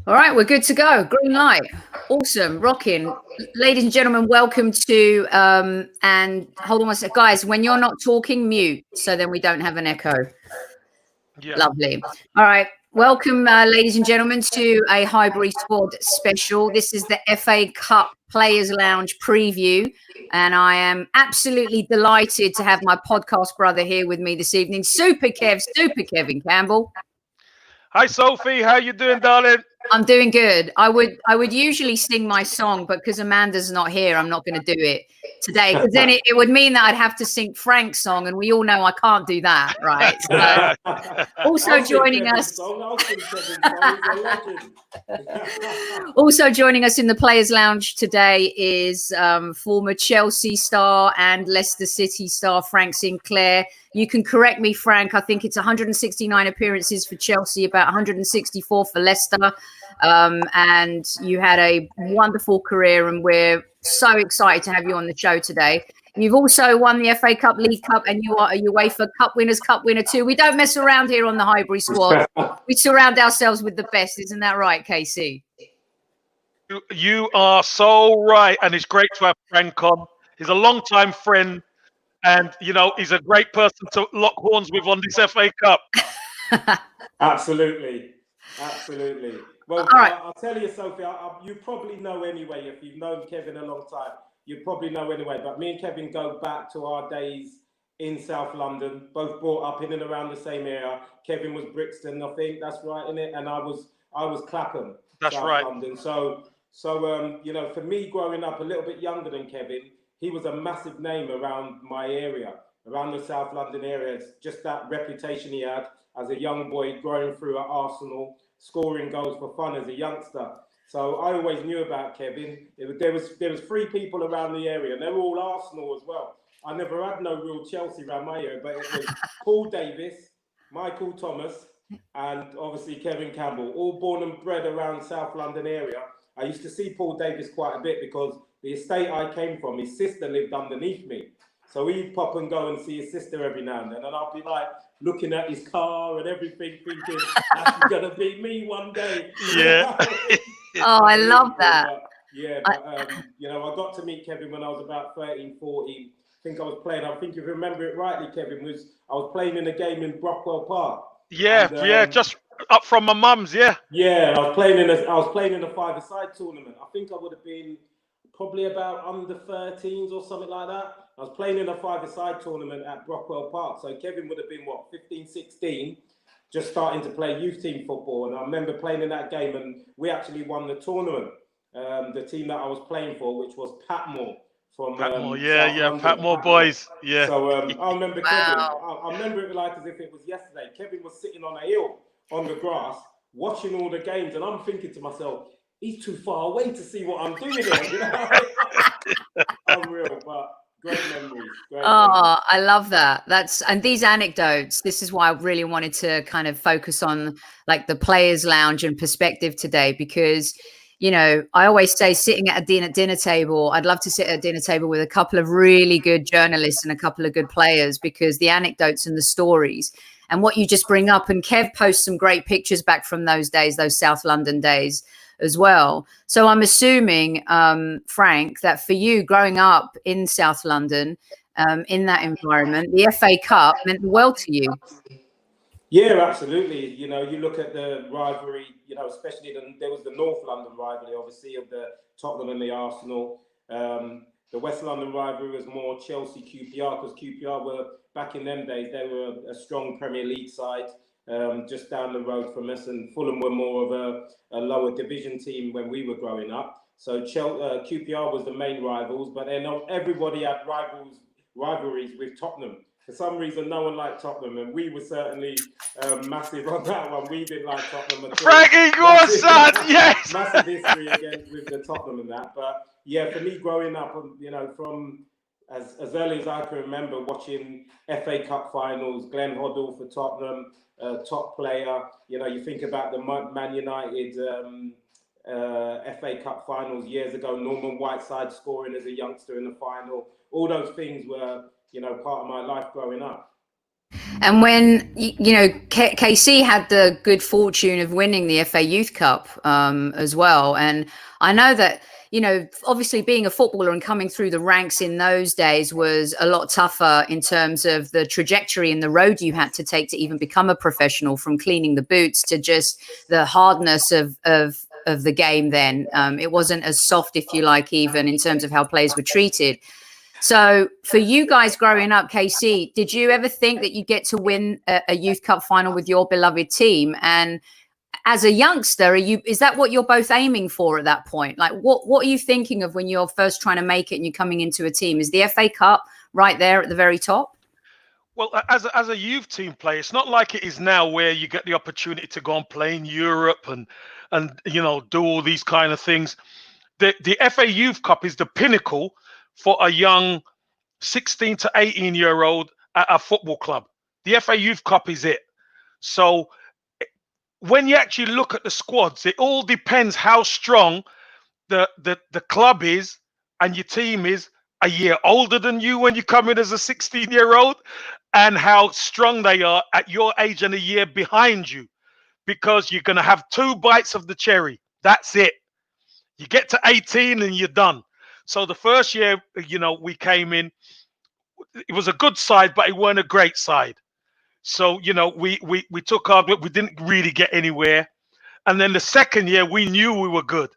All right, we're good to go. Green light. Awesome. Rocking. Ladies and gentlemen, welcome to, and hold on one sec. Guys, when you're not talking, mute, so then we don't have an echo. Yeah. Lovely. All right. Welcome, ladies and gentlemen, to a Highbury Squad special. This is the FA Cup Players Lounge preview, and I am absolutely delighted to have my podcast brother here with me this evening, Super Kevin Campbell. Hi, Sophie. How you doing, darling? I'm doing good. I would usually sing my song, but because Amanda's not here, I'm not going to do it today. Because then it would mean that I'd have to sing Frank's song, and we all know I can't do that, right? So, also joining us. Also joining us in the Players Lounge today is former Chelsea star and Leicester City star Frank Sinclair. You can correct me, Frank. I think it's 169 appearances for Chelsea, about 164 for Leicester. And you had a wonderful career, and we're so excited to have you on the show today. You've also won the FA Cup, League Cup, and you are a UEFA Cup winner too. We don't mess around here on the Highbury Squad. We surround ourselves with the best. Isn't that right, KC? You are so right, and it's great to have Frank on. He's a long-time friend, and he's a great person to lock horns with on this FA Cup. Absolutely. Well, right. I'll tell you, Sophie, you probably know anyway. If you've known Kevin a long time, you probably know anyway. But me and Kevin go back to our days in South London, both brought up in and around the same area. Kevin was Brixton, I think that's right, innit? And I was Clapham, that's South right. London. So for me growing up a little bit younger than Kevin, he was a massive name around my area, around the South London area. It's just that reputation he had as a young boy growing through at Arsenal, scoring goals for fun as a youngster. So I always knew about Kevin. There was three people around the area, and they were all Arsenal as well. I never had no real Chelsea around my area, but it was Paul Davis, Michael Thomas, and obviously Kevin Campbell, all born and bred around South London area. I used to see Paul Davis quite a bit because the estate I came from, his sister lived underneath me. So he'd pop and go and see his sister every now and then, and I'll be like looking at his car and everything, thinking that's gonna be me one day. Yeah. Oh, I love that. I got to meet Kevin when I was about 13, 14. I think I was playing. I think if you remember it rightly, Kevin, I was playing in a game in Brockwell Park. Yeah, just up from my mum's. Yeah, I was playing in a five-a-side tournament. I think I would have been probably about under 13s or something like that. I was playing in a five-a-side tournament at Brockwell Park. So Kevin would have been, 15, 16, just starting to play youth team football. And I remember playing in that game, and we actually won the tournament. The team that I was playing for, which was Patmore. From Patmore, London, Patmore boys. Yeah. So I remember Kevin. I remember it like as if it was yesterday. Kevin was sitting on a hill on the grass, watching all the games, and I'm thinking to myself, he's too far away to see what I'm doing here. Unreal, but great memories. I love that. And these anecdotes, this is why I really wanted to kind of focus on like the Players Lounge and perspective today, because I always say sitting at a dinner table, I'd love to sit at a dinner table with a couple of really good journalists and a couple of good players, because the anecdotes and the stories and what you just bring up, and Kev posts some great pictures back from those days, those South London days as well. So I'm assuming, Frank, that for you growing up in South London, in that environment, the FA Cup meant the world to you. Yeah, absolutely. You look at the rivalry, especially there was the North London rivalry, obviously, of the Tottenham and the Arsenal. The West London rivalry was more Chelsea QPR, because QPR were, back in them days, they were a strong Premier League side, just down the road from us, and Fulham were more of a lower division team when we were growing up. So QPR was the main rivals, but then everybody had rivalries with Tottenham. For some reason, no one liked Tottenham, and we were certainly massive on that one. We didn't like Tottenham at all. Frankie, your son, yes. Massive history with the Tottenham and that. But yeah, for me growing up, from as early as I can remember, watching FA Cup finals, Glenn Hoddle for Tottenham, top player. You think about the Man United FA Cup finals years ago, Norman Whiteside scoring as a youngster in the final. All those things were part of my life growing up. And when, you know, KC had the good fortune of winning the FA Youth Cup as well. And I know that, you know, obviously being a footballer and coming through the ranks in those days was a lot tougher in terms of the trajectory and the road you had to take to even become a professional, from cleaning the boots to just the hardness of the game then. It wasn't as soft, if you like, even in terms of how players were treated. So for you guys growing up, KC, did you ever think that you get to win a Youth Cup final with your beloved team? And as a youngster, is that what you're both aiming for at that point? Like, what are you thinking of when you're first trying to make it and you're coming into a team? Is the FA Cup right there at the very top? Well, as a youth team player, it's not like it is now where you get the opportunity to go and play in Europe and you know, do all these kind of things. The FA Youth Cup is the pinnacle for a young 16 to 18-year-old at a football club. The FA Youth Cup is it. So when you actually look at the squads, it all depends how strong the club is and your team is a year older than you when you come in as a 16-year-old, and how strong they are at your age and a year behind you, because you're going to have 2 bites of the cherry. That's it. You get to 18 and you're done. So the first year, you know, we came in, it was a good side, but it weren't a great side. So, you know, we took our, we didn't really get anywhere. And then the second year, we knew we were good.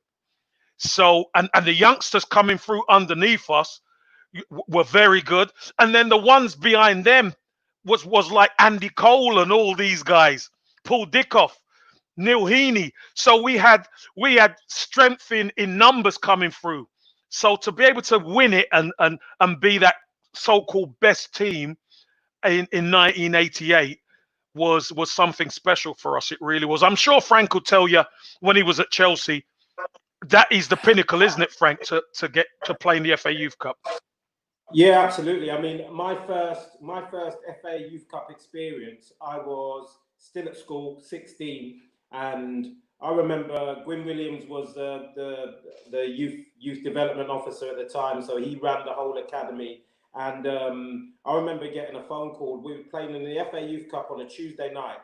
So, and the youngsters coming through underneath us were very good. And then the ones behind them was like Andy Cole and all these guys, Paul Dickoff, Neil Heaney. So we had strength in numbers coming through. So to be able to win it and be that so-called best team in 1988 was something special for us. It really was. I'm sure Frank will tell you when he was at Chelsea, that is the pinnacle, isn't it, Frank, to get to play in the FA Youth Cup? Yeah, absolutely. I mean, my first FA Youth Cup experience, I was still at school, 16, and I remember Gwyn Williams was the youth development officer at the time, so he ran the whole academy. And I remember getting a phone call. We were playing in the FA Youth Cup on a Tuesday night,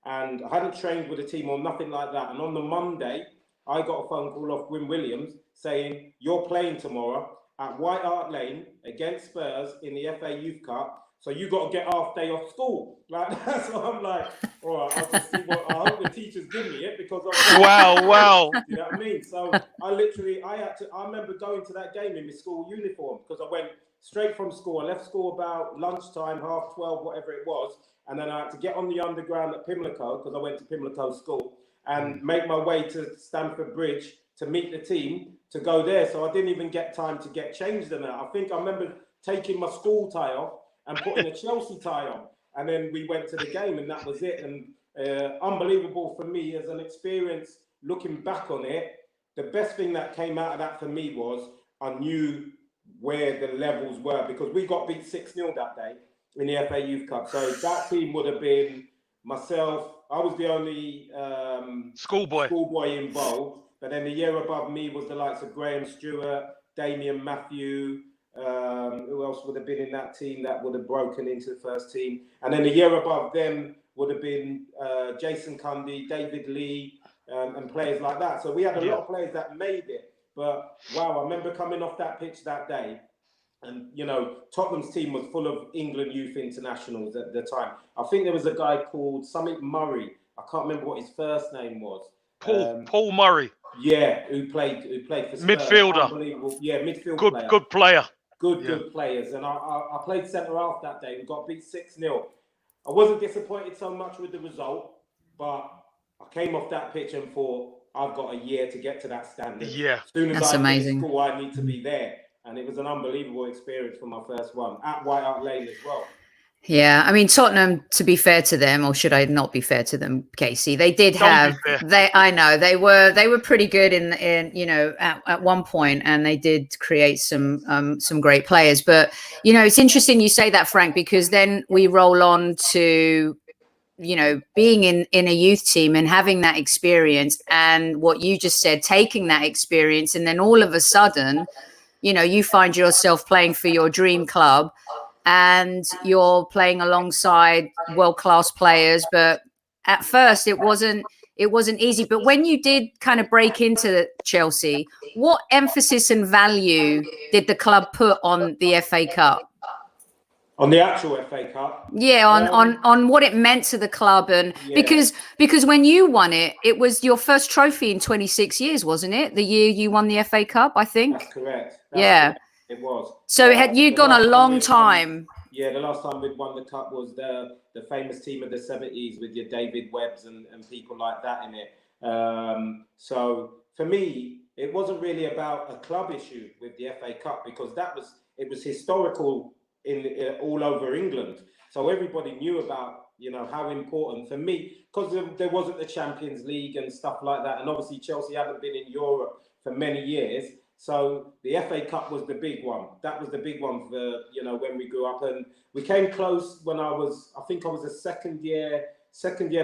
and I hadn't trained with a team or nothing like that. And on the Monday, I got a phone call off Gwyn Williams saying, "You're playing tomorrow at White Hart Lane against Spurs in the FA Youth Cup, so you got to get half day off school." Like, so I'm like, all right, I'll just see what, I hope the teachers give me it, because wow. You know what I mean? So I remember going to that game in my school uniform, because I went straight from school. I left school about lunchtime, 12:30, whatever it was, and then I had to get on the underground at Pimlico, because I went to Pimlico School, and make my way to Stamford Bridge to meet the team, to go there. So I didn't even get time to get changed in that. I think I remember taking my school tie off and putting a Chelsea tie on, and then we went to the game, and that was it. And unbelievable for me as an experience. Looking back on it, the best thing that came out of that for me was I knew where the levels were, because we got beat 6-0 that day in the FA Youth Cup. So that team would have been myself. I was the only schoolboy involved. But then the year above me was the likes of Graham Stewart, Damien Matthew. Who else would have been in that team that would have broken into the first team? And then the year above them would have been Jason Cundy, David Lee, and players like that. So we had a lot of players that made it. But wow, I remember coming off that pitch that day, and you know, Tottenham's team was full of England youth internationals at the time. I think there was a guy called Summit Murray. I can't remember what his first name was. Paul Murray. Yeah, who played for Spurs. Midfielder. Unbelievable. Yeah, midfield player. Good player. Good players. And I played centre half that day. We got beat 6-0. I wasn't disappointed so much with the result, but I came off that pitch and thought, I've got a year to get to that standard. Yeah. As soon as That's I amazing. finish school, I need to be there. And it was an unbelievable experience for my first one at White Hart Lane as well. Yeah, I mean, Tottenham, to be fair to them, or should I not be fair to them, Casey? They did have I know they were pretty good in you know, at one point, and they did create some great players. But you know, it's interesting you say that, Frank, because then we roll on to, you know, being in a youth team and having that experience, and what you just said, taking that experience, and then all of a sudden, you know, you find yourself playing for your dream club. and you're playing alongside world-class players. But at first it wasn't easy. But when you did kind of break into Chelsea, what emphasis and value did the club put on the FA Cup? On the actual FA Cup? Yeah, on what it meant to the club. And because when you won it, it was your first trophy in 26 years, wasn't it? The year you won the FA Cup, I think. That's correct. Correct. It was. So you'd gone a long time. The last time we'd won the cup was the famous team of the 70s with your David Webbs and people like that in it. So for me, it wasn't really about a club issue with the FA Cup, because it was historical in all over England. So everybody knew about, how important for me, because there wasn't the Champions League and stuff like that. And obviously Chelsea hadn't been in Europe for many years. So the FA Cup was the big one. That was the big one for, when we grew up. And we came close when I think I was a second year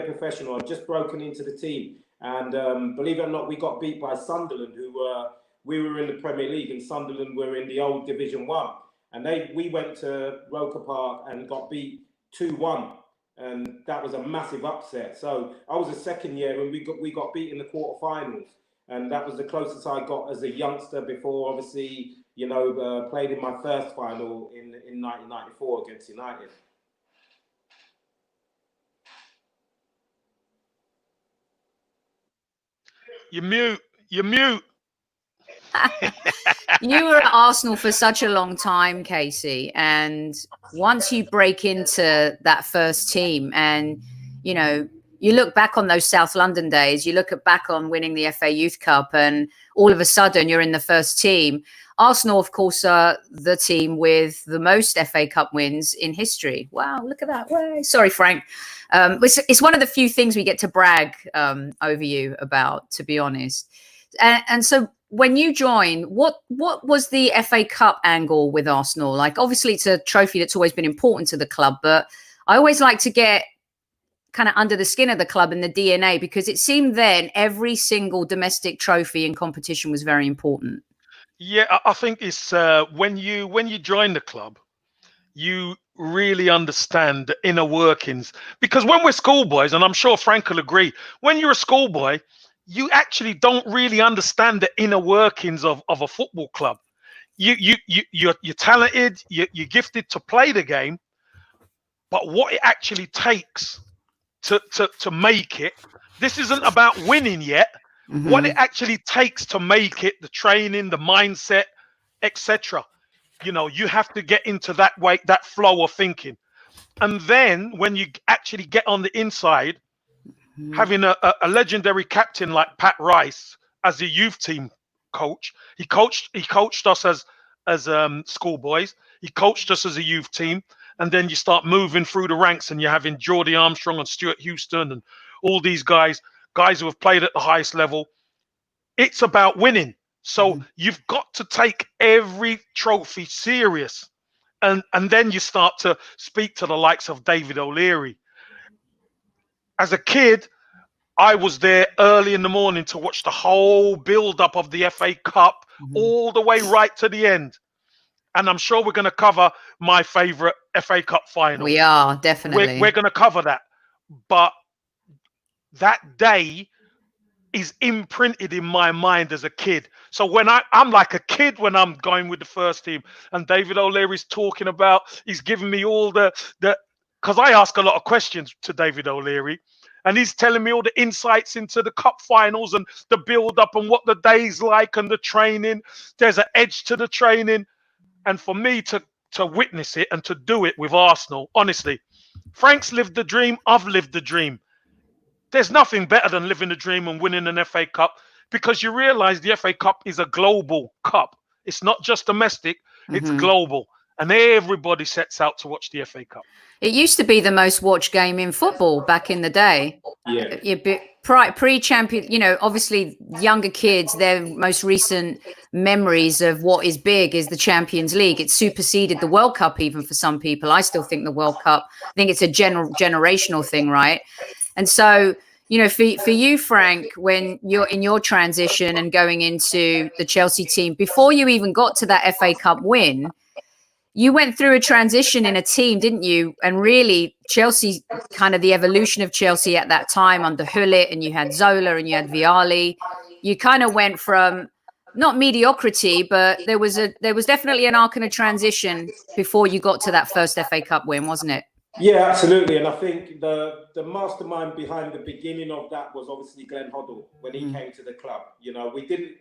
professional. I'd just broken into the team. And believe it or not, we got beat by Sunderland, we were in the Premier League, and Sunderland were in the old Division 1. And we went to Roker Park and got beat 2-1. And that was a massive upset. So I was a second year and we got beat in the quarterfinals. And that was the closest I got as a youngster before, obviously, played in my first final in 1994 against United. You're mute. You're mute. You were at Arsenal for such a long time, Casey. And once you break into that first team and, you look back on those South London days, you look back on winning the FA Youth Cup, and all of a sudden you're in the first team. Arsenal, of course, are the team with the most FA Cup wins in history. Wow, look at that. Way. Sorry, Frank. It's one of the few things we get to brag over you about, to be honest. And so when you joined, what was the FA Cup angle with Arsenal? Like, obviously, it's a trophy that's always been important to the club, but I always like to get kind of under the skin of the club and the DNA, because it seemed then every single domestic trophy in competition was very important. Yeah, I think it's when you join the club, you really understand the inner workings. Because when we're schoolboys, and I'm sure Frank will agree, when you're a schoolboy, you actually don't really understand the inner workings of a football club. You're talented, you're gifted to play the game, but what it actually takes to make it, this isn't about winning yet. Mm-hmm. What it actually takes to make it, the training, the mindset, etc. You have to get into that flow of thinking. And then when you actually get on the inside, mm-hmm. having a legendary captain like Pat Rice as a youth team coach, he coached us as schoolboys, he coached us as a youth team. And then you start moving through the ranks, and you're having Geordie Armstrong and Stuart Houston and all these guys who have played at the highest level. It's about winning. So you've got to take every trophy serious. And then you start to speak to the likes of David O'Leary. As a kid, I was there early in the morning to watch the whole build-up of the FA Cup all the way right to the end. And I'm sure we're going to cover my favourite FA Cup final. We are, definitely. We're going to cover that. But that day is imprinted in my mind as a kid. So when I'm like a kid when I'm going with the first team, and David O'Leary's talking about, he's giving me all the because I ask a lot of questions to David O'Leary, and he's telling me all the insights into the cup finals and the build-up and what the day's like and the training. There's an edge to the training. And for me to witness it and to do it with Arsenal, honestly, Frank's lived the dream. I've lived the dream. There's nothing better than living the dream and winning an FA Cup, because you realize the FA Cup is a global cup. It's not just domestic, it's global. And everybody sets out to watch the FA Cup. It used to be the most watched game in football back in the day. Yeah. Pre-champion, obviously younger kids, their most recent memories of what is big is the Champions League. It superseded the World Cup even for some people. I still think the World Cup, I think it's a generational thing, right? And so, for you, Frank, when you're in your transition and going into the Chelsea team, before you even got to that FA Cup win, you went through a transition in a team, didn't you? And really, Chelsea, kind of the evolution of Chelsea at that time under Hullet, and you had Zola and you had Vialli. You kind of went from not mediocrity, but there was definitely an arc and a transition before you got to that first FA Cup win, wasn't it? Yeah, absolutely. And I think the mastermind behind the beginning of that was obviously Glenn Hoddle when he came to the club. You know, we didn't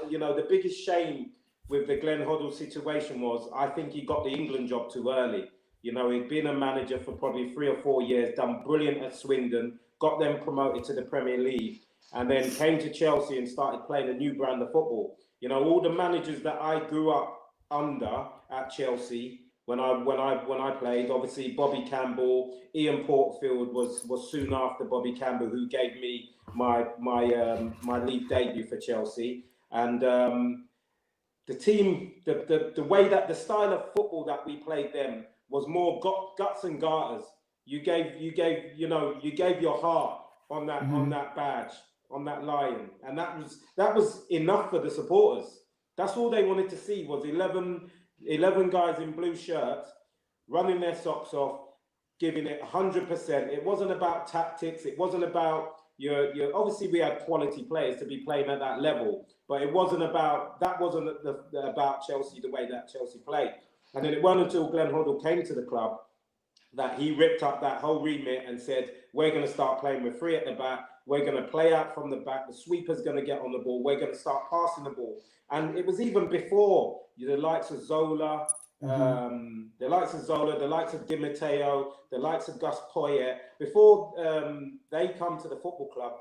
you know, the biggest shame with the Glenn Hoddle situation was I think he got the England job too early. You know, he'd been a manager for probably 3 or 4 years, done brilliant at Swindon, got them promoted to the Premier League, and then came to Chelsea and started playing a new brand of football. You know, all the managers that I grew up under at Chelsea when I played, obviously Bobby Campbell, Ian Porterfield was soon after Bobby Campbell, who gave me my league debut for Chelsea, and the team, the way that the style of football that we played then was more guts and garters. You gave your heart on that badge, on that lion, and that was enough for the supporters. That's all they wanted to see was 11 guys in blue shirts running their socks off, giving it 100%. It wasn't about tactics. It wasn't about your obviously we had quality players to be playing at that level, but it wasn't about about Chelsea the way that Chelsea played. And then it wasn't until Glenn Hoddle came to the club that he ripped up that whole remit and said, we're going to start playing with 3 at the back. We're going to play out from the back. The sweeper's going to get on the ball. We're going to start passing the ball. And it was even before the likes of Zola, the likes of Di Matteo, the likes of Gus Poyet. Before they come to the football club,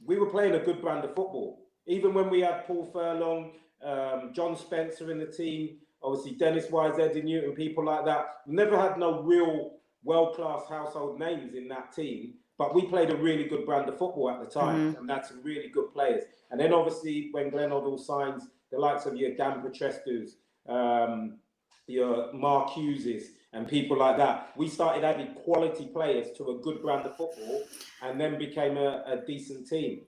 we were playing a good brand of football. Even when we had Paul Furlong, John Spencer in the team, obviously Dennis Wise, Eddie Newton, people like that. We never had no real world-class household names in that team, but we played a really good brand of football at the time, and that's some really good players. And then obviously when Glenn Hoddle signs the likes of your Dan Petrescu's, your Mark Hugheses and people like that, we started adding quality players to a good brand of football and then became a decent team.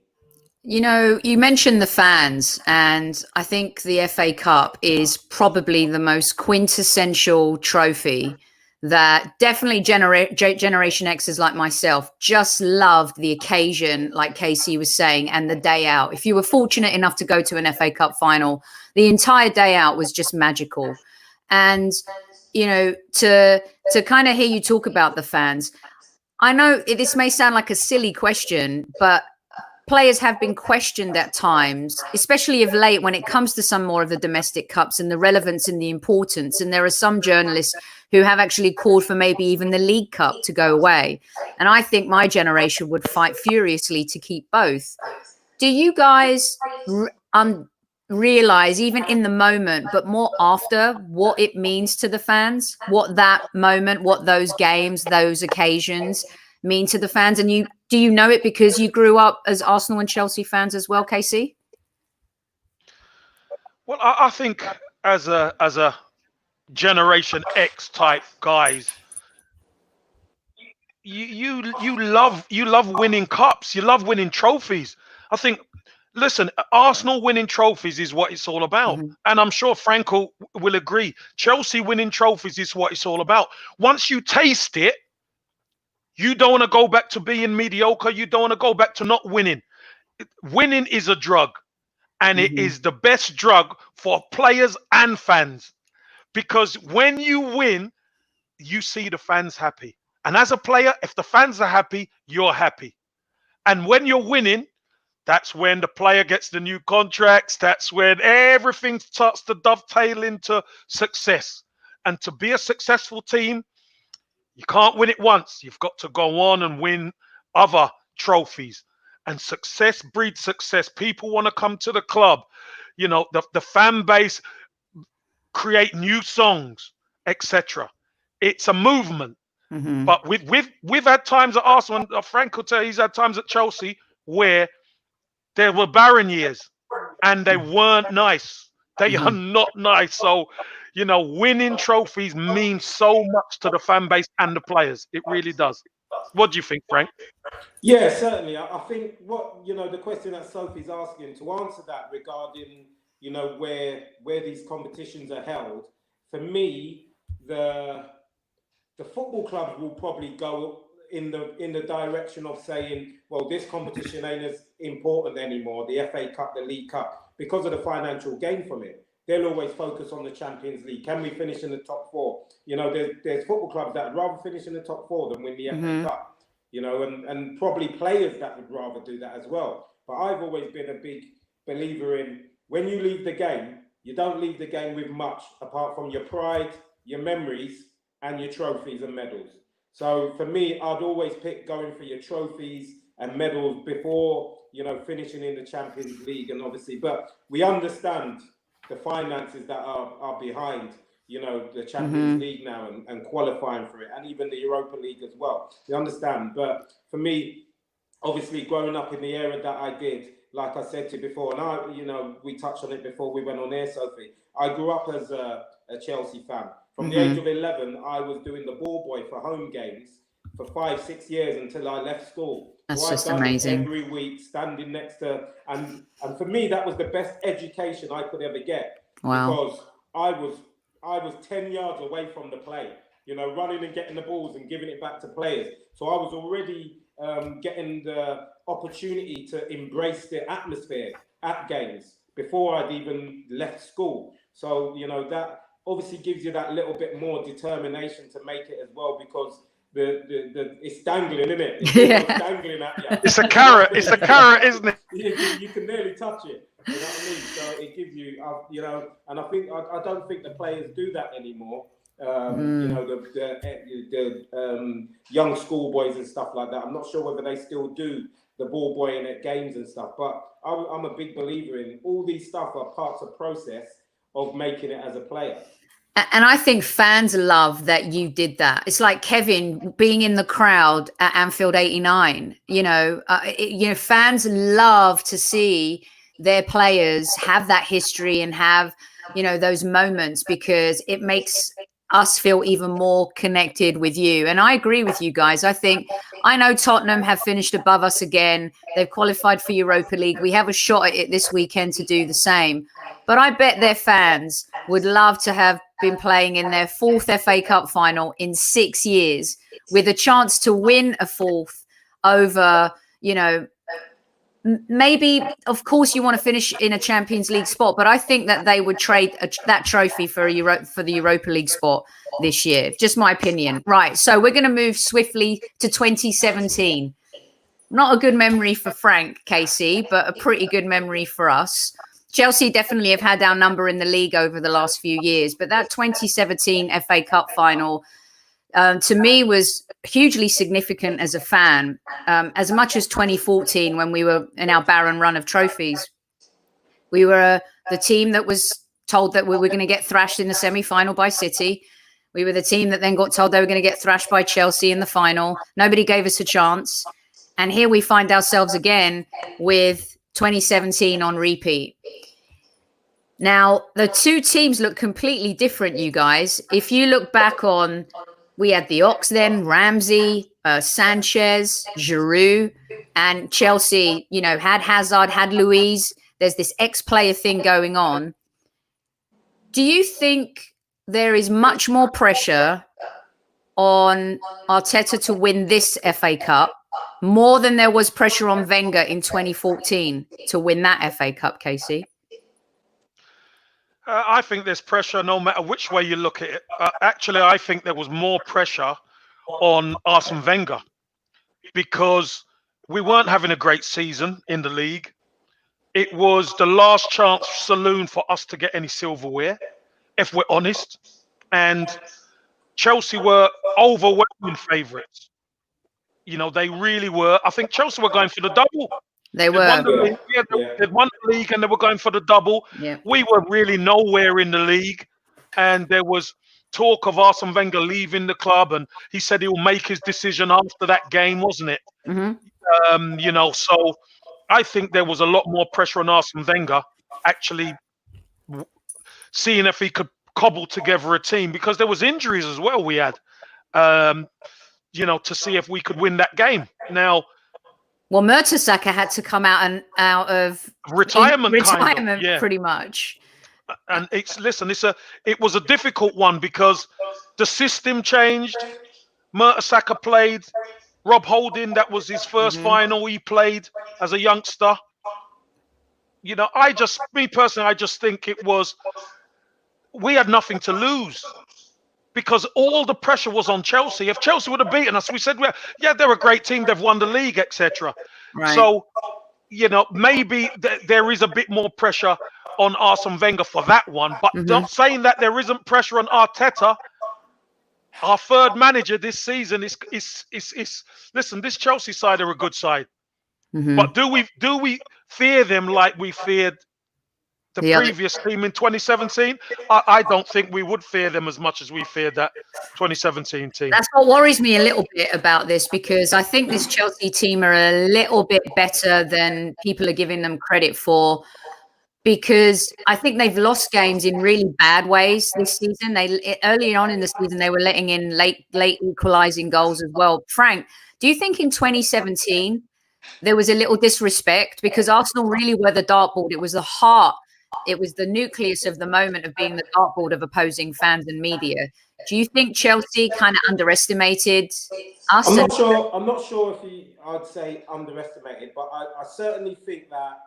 You know, you mentioned the fans, and I think the FA Cup is probably the most quintessential trophy that definitely Generation Xers like myself just loved the occasion, like Casey was saying, and the day out. If you were fortunate enough to go to an FA Cup final, the entire day out was just magical. And, you know, to kind of hear you talk about the fans, I know this may sound like a silly question, but players have been questioned at times, especially of late when it comes to some more of the domestic cups and the relevance and the importance. And there are some journalists who have actually called for maybe even the League Cup to go away. And I think my generation would fight furiously to keep both. Do you guys realize, even in the moment, but more after, what it means to the fans, what that moment, what those games, those occasions mean to the fans? And do you know it because you grew up as Arsenal and Chelsea fans as well, Casey? Well, I think as a Generation X type guys, you love winning cups. You love winning trophies. I think, listen, Arsenal winning trophies is what it's all about. And I'm sure Franco will agree. Chelsea winning trophies is what it's all about. Once you taste it, you don't want to go back to being mediocre. You don't want to go back to not winning. Winning is a drug, and it is the best drug for players and fans, because when you win, you see the fans happy. And as a player, if the fans are happy, you're happy. And when you're winning, that's when the player gets the new contracts. That's when everything starts to dovetail into success. And to be a successful team, you can't win it once. You've got to go on and win other trophies. And success breeds success. People want to come to the club. You know, the fan base create new songs, etc. It's a movement. But we've had times at Arsenal, and Frank will tell you he's had times at Chelsea where there were barren years and they weren't nice. They are not nice. So, you know, winning trophies means so much to the fan base and the players. It really does. What do you think, Frank? Yeah, certainly. I think the question that Sophie's asking, to answer that regarding, where these competitions are held, for me, the football clubs will probably go in the direction of saying, well, this competition ain't as important anymore, the FA Cup, the League Cup, because of the financial gain from it. They'll always focus on the Champions League. Can we finish in the top 4? You know, there's football clubs that would rather finish in the top 4 than win the FA Cup. You know, and probably players that would rather do that as well. But I've always been a big believer in, when you leave the game, you don't leave the game with much apart from your pride, your memories, and your trophies and medals. So for me, I'd always pick going for your trophies and medals before, you know, finishing in the Champions League. And obviously, but we understand the finances that are behind, you know, the Champions League now and qualifying for it, and even the Europa League as well. We understand. But for me, obviously, growing up in the era that I did, like I said to you before, and I, you know, we touched on it before we went on air, Sophie. I grew up as a Chelsea fan. From the age of 11, I was doing the ball boy for home games for 5-6 years until I left school. That's so just I've done amazing. it every week, standing next to, and for me, that was the best education I could ever get. Wow. Because I was 10 yards away from the play, you know, running and getting the balls and giving it back to players. So I was already getting the opportunity to embrace the atmosphere at games before I'd even left school. So, you know, that obviously gives you that little bit more determination to make it as well, because the it's dangling, isn't it? It's dangling at you. It's a carrot. It's a carrot, isn't it? You can nearly touch it. You know what I mean? So it gives you, you know, and I think I don't think the players do that anymore. You know, the young schoolboys and stuff like that. I'm not sure whether they still do the ball boying at games and stuff, but I'm a big believer in all these stuff are parts of process of making it as a player. And I think fans love that you did that. It's like Kevin being in the crowd at Anfield '89. You know, fans love to see their players have that history and have, you know, those moments, because it makes us feel even more connected with you. And I agree with you guys. I know Tottenham have finished above us again. They've qualified for Europa League. We have a shot at it this weekend to do the same. But I bet their fans would love to have been playing in their 4th FA Cup final in 6 years, with a chance to win a 4th over, you know, maybe, of course, you want to finish in a Champions League spot, but I think that they would trade that trophy for the Europa League spot this year. Just my opinion. Right. So we're going to move swiftly to 2017. Not a good memory for Frank, Casey, but a pretty good memory for us. Chelsea definitely have had our number in the league over the last few years, but that 2017 FA Cup final, to me, was hugely significant as a fan, as much as 2014 when we were in our barren run of trophies. We were the team that was told that we were going to get thrashed in the semi-final by City. We were the team that then got told they were going to get thrashed by Chelsea in the final. Nobody gave us a chance. And here we find ourselves again with 2017 on repeat. Now, the two teams look completely different, you guys. If you look back on, we had the Ox then, Ramsey, Sanchez, Giroud, and Chelsea, you know, had Hazard, had Luiz. There's this ex-player thing going on. Do you think there is much more pressure on Arteta to win this FA Cup, more than there was pressure on Wenger in 2014 to win that FA Cup, Casey? I think there's pressure no matter which way you look at it. Actually, I think there was more pressure on Arsene Wenger because we weren't having a great season in the league. It was the last chance saloon for us to get any silverware, if we're honest. And Chelsea were overwhelming favourites. You know, they really were. I think Chelsea were going for the double. They were. They'd won the league and they were going for the double. Yeah. We were really nowhere in the league. And there was talk of Arsene Wenger leaving the club. And he said he'll make his decision after that game, wasn't it? Mm-hmm. You know, so I think there was a lot more pressure on Arsene Wenger actually seeing if he could cobble together a team, because there was injuries as well we had, you know, to see if we could win that game. Now, well, Mertesacker had to come out of retirement kind of, pretty much. And it was a difficult one because the system changed. Mertesacker played. Rob Holding, that was his first final he played as a youngster. You know, me personally, I just think we had nothing to lose because all the pressure was on Chelsea. If Chelsea would have beaten us, we said, yeah, they're a great team. They've won the league, etc. Right. So, you know, maybe there is a bit more pressure on Arsene Wenger for that one. But not saying that there isn't pressure on Arteta. Our third manager this season is listen, this Chelsea side are a good side. But do we fear them like we feared the previous team in 2017? I don't think we would fear them as much as we feared that 2017 team. That's what worries me a little bit about this, because I think this Chelsea team are a little bit better than people are giving them credit for, because I think they've lost games in really bad ways this season. Early on in the season, they were letting in late equalizing goals as well. Frank, do you think in 2017 there was a little disrespect because Arsenal really were the dartboard? It was the heart. It was the nucleus of the moment of being the dartboard of opposing fans and media. Do you think Chelsea kind of underestimated us? I'm not sure if I'd say underestimated, but I certainly think that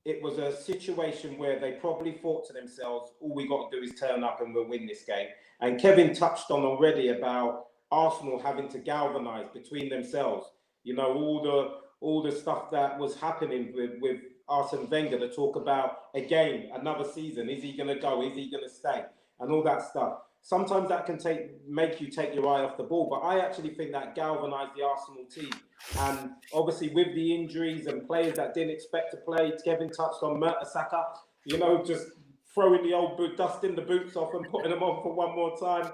it was a situation where they probably thought to themselves, all we got to do is turn up and we'll win this game. And Kevin touched on already about Arsenal having to galvanise between themselves. You know, all the stuff that was happening with Arsene Wenger, to talk about, again, another season. Is he going to go? Is he going to stay? And all that stuff. Sometimes that can make you take your eye off the ball. But I actually think that galvanised the Arsenal team. And obviously with the injuries and players that didn't expect to play, Kevin touched on Mertesacker, you know, just throwing the old boot, dusting the boots off and putting them on for one more time.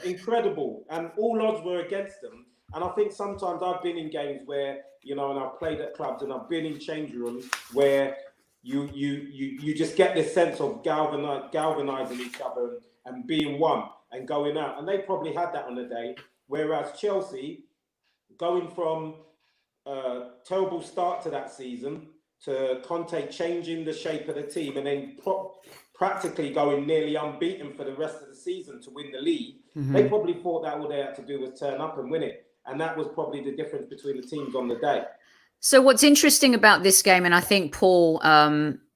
Incredible. And all odds were against them. And I think sometimes I've been in games where, you know, and I've played at clubs and I've been in change rooms where you just get this sense of galvanizing each other and being one and going out. And they probably had that on the day. Whereas Chelsea, going from a terrible start to that season to Conte changing the shape of the team and then practically going nearly unbeaten for the rest of the season to win the league, they probably thought that all they had to do was turn up and win it. And that was probably the difference between the teams on the day. So what's interesting about this game, and I think Paul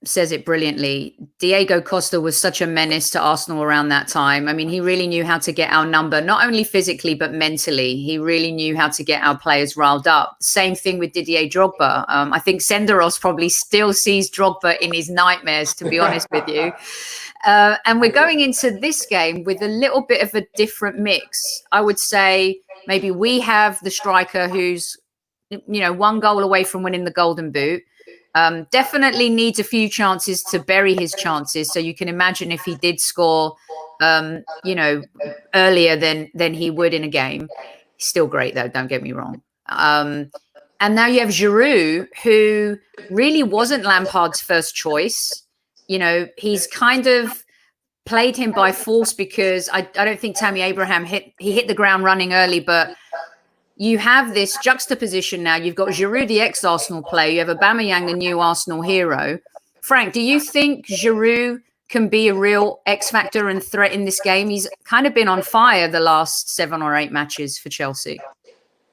says it brilliantly, Diego Costa was such a menace to Arsenal around that time. I mean, he really knew how to get our number, not only physically, but mentally. He really knew how to get our players riled up. Same thing with Didier Drogba. I think Senderos probably still sees Drogba in his nightmares, to be honest with you. And we're going into this game with a little bit of a different mix. I would say maybe we have the striker who's, you know, one goal away from winning the Golden Boot. Definitely needs a few chances to bury his chances. So you can imagine if he did score, you know, earlier than he would in a game. Still great, though. Don't get me wrong. And now you have Giroud, who really wasn't Lampard's first choice. You know, he's kind of played him by force because I don't think Tammy Abraham hit the ground running early, but you have this juxtaposition now. You've got Giroud, the ex-Arsenal player. You have Aubameyang, the new Arsenal hero. Frank, do you think Giroud can be a real X-factor and threat in this game? He's kind of been on fire the last 7 or 8 matches for Chelsea.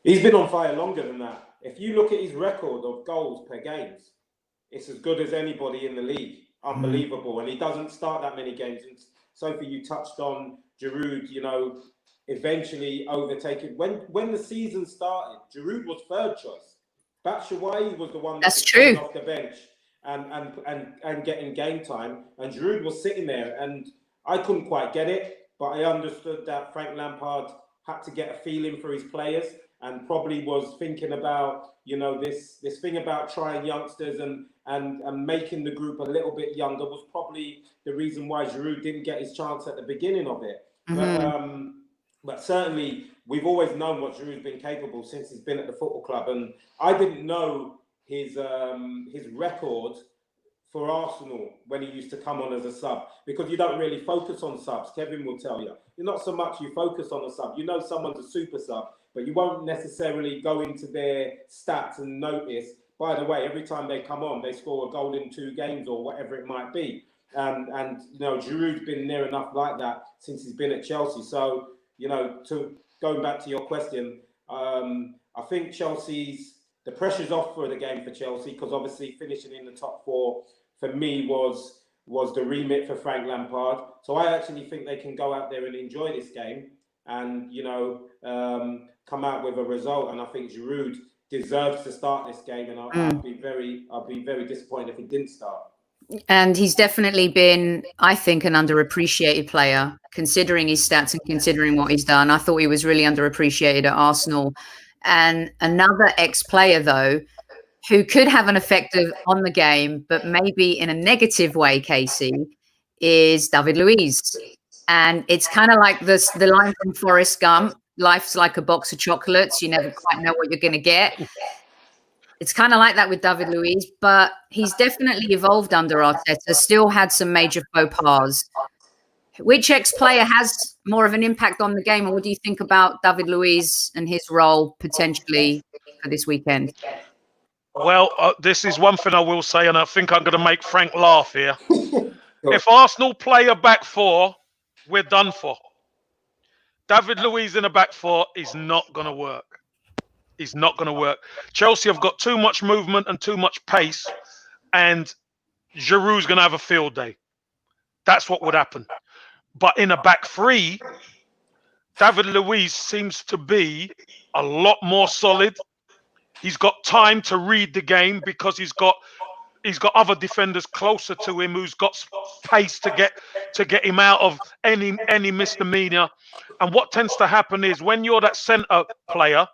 He's been on fire longer than that. If you look at his record of goals per games, it's as good as anybody in the league. Unbelievable. And he doesn't start that many games. And Sophie, you touched on Giroud, you know, eventually overtaken. When the season started, Giroud was third choice. Batshuayi was the one that was coming off the bench and getting game time. And Giroud was sitting there. And I couldn't quite get it, but I understood that Frank Lampard had to get a feeling for his players and probably was thinking about, you know, this thing about trying youngsters and making the group a little bit younger was probably the reason why Giroud didn't get his chance at the beginning of it. But certainly, we've always known what Giroud's been capable since he's been at the football club. And I didn't know his record for Arsenal when he used to come on as a sub, because you don't really focus on subs. Kevin will tell you. You're not so much you focus on a sub. You know someone's a super sub, but you won't necessarily go into their stats and notice, by the way, every time they come on, they score a goal in 2 games or whatever it might be. And Giroud's been near enough like that since he's been at Chelsea. So, to going back to your question, I think the pressure's off for the game for Chelsea, because obviously finishing in the top 4 for me was the remit for Frank Lampard. So I actually think they can go out there and enjoy this game and, come out with a result. And I think Giroud deserves to start this game, and I'd be very disappointed if he didn't start. And he's definitely been, I think, an underappreciated player, considering his stats and considering what he's done. I thought he was really underappreciated at Arsenal. And another ex-player, though, who could have an effect on the game, but maybe in a negative way, Casey, is David Luiz. And it's kind of like the line from Forrest Gump, life's like a box of chocolates. You never quite know what you're going to get. It's kind of like that with David Luiz, but he's definitely evolved under Arteta, still had some major faux pas. Which ex-player has more of an impact on the game, and what do you think about David Luiz and his role potentially for this weekend? Well, this is one thing I will say, and I think I'm going to make Frank laugh here. If Arsenal play a back 4, we're done for. David Luiz in a back 4 is not going to work. He's not going to work. Chelsea have got too much movement and too much pace, and Giroud's going to have a field day. That's what would happen. But in a back 3, David Luiz seems to be a lot more solid. He's got time to read the game because he's got other defenders closer to him who's got pace to get him out of any misdemeanor. And what tends to happen is when you're that centre player,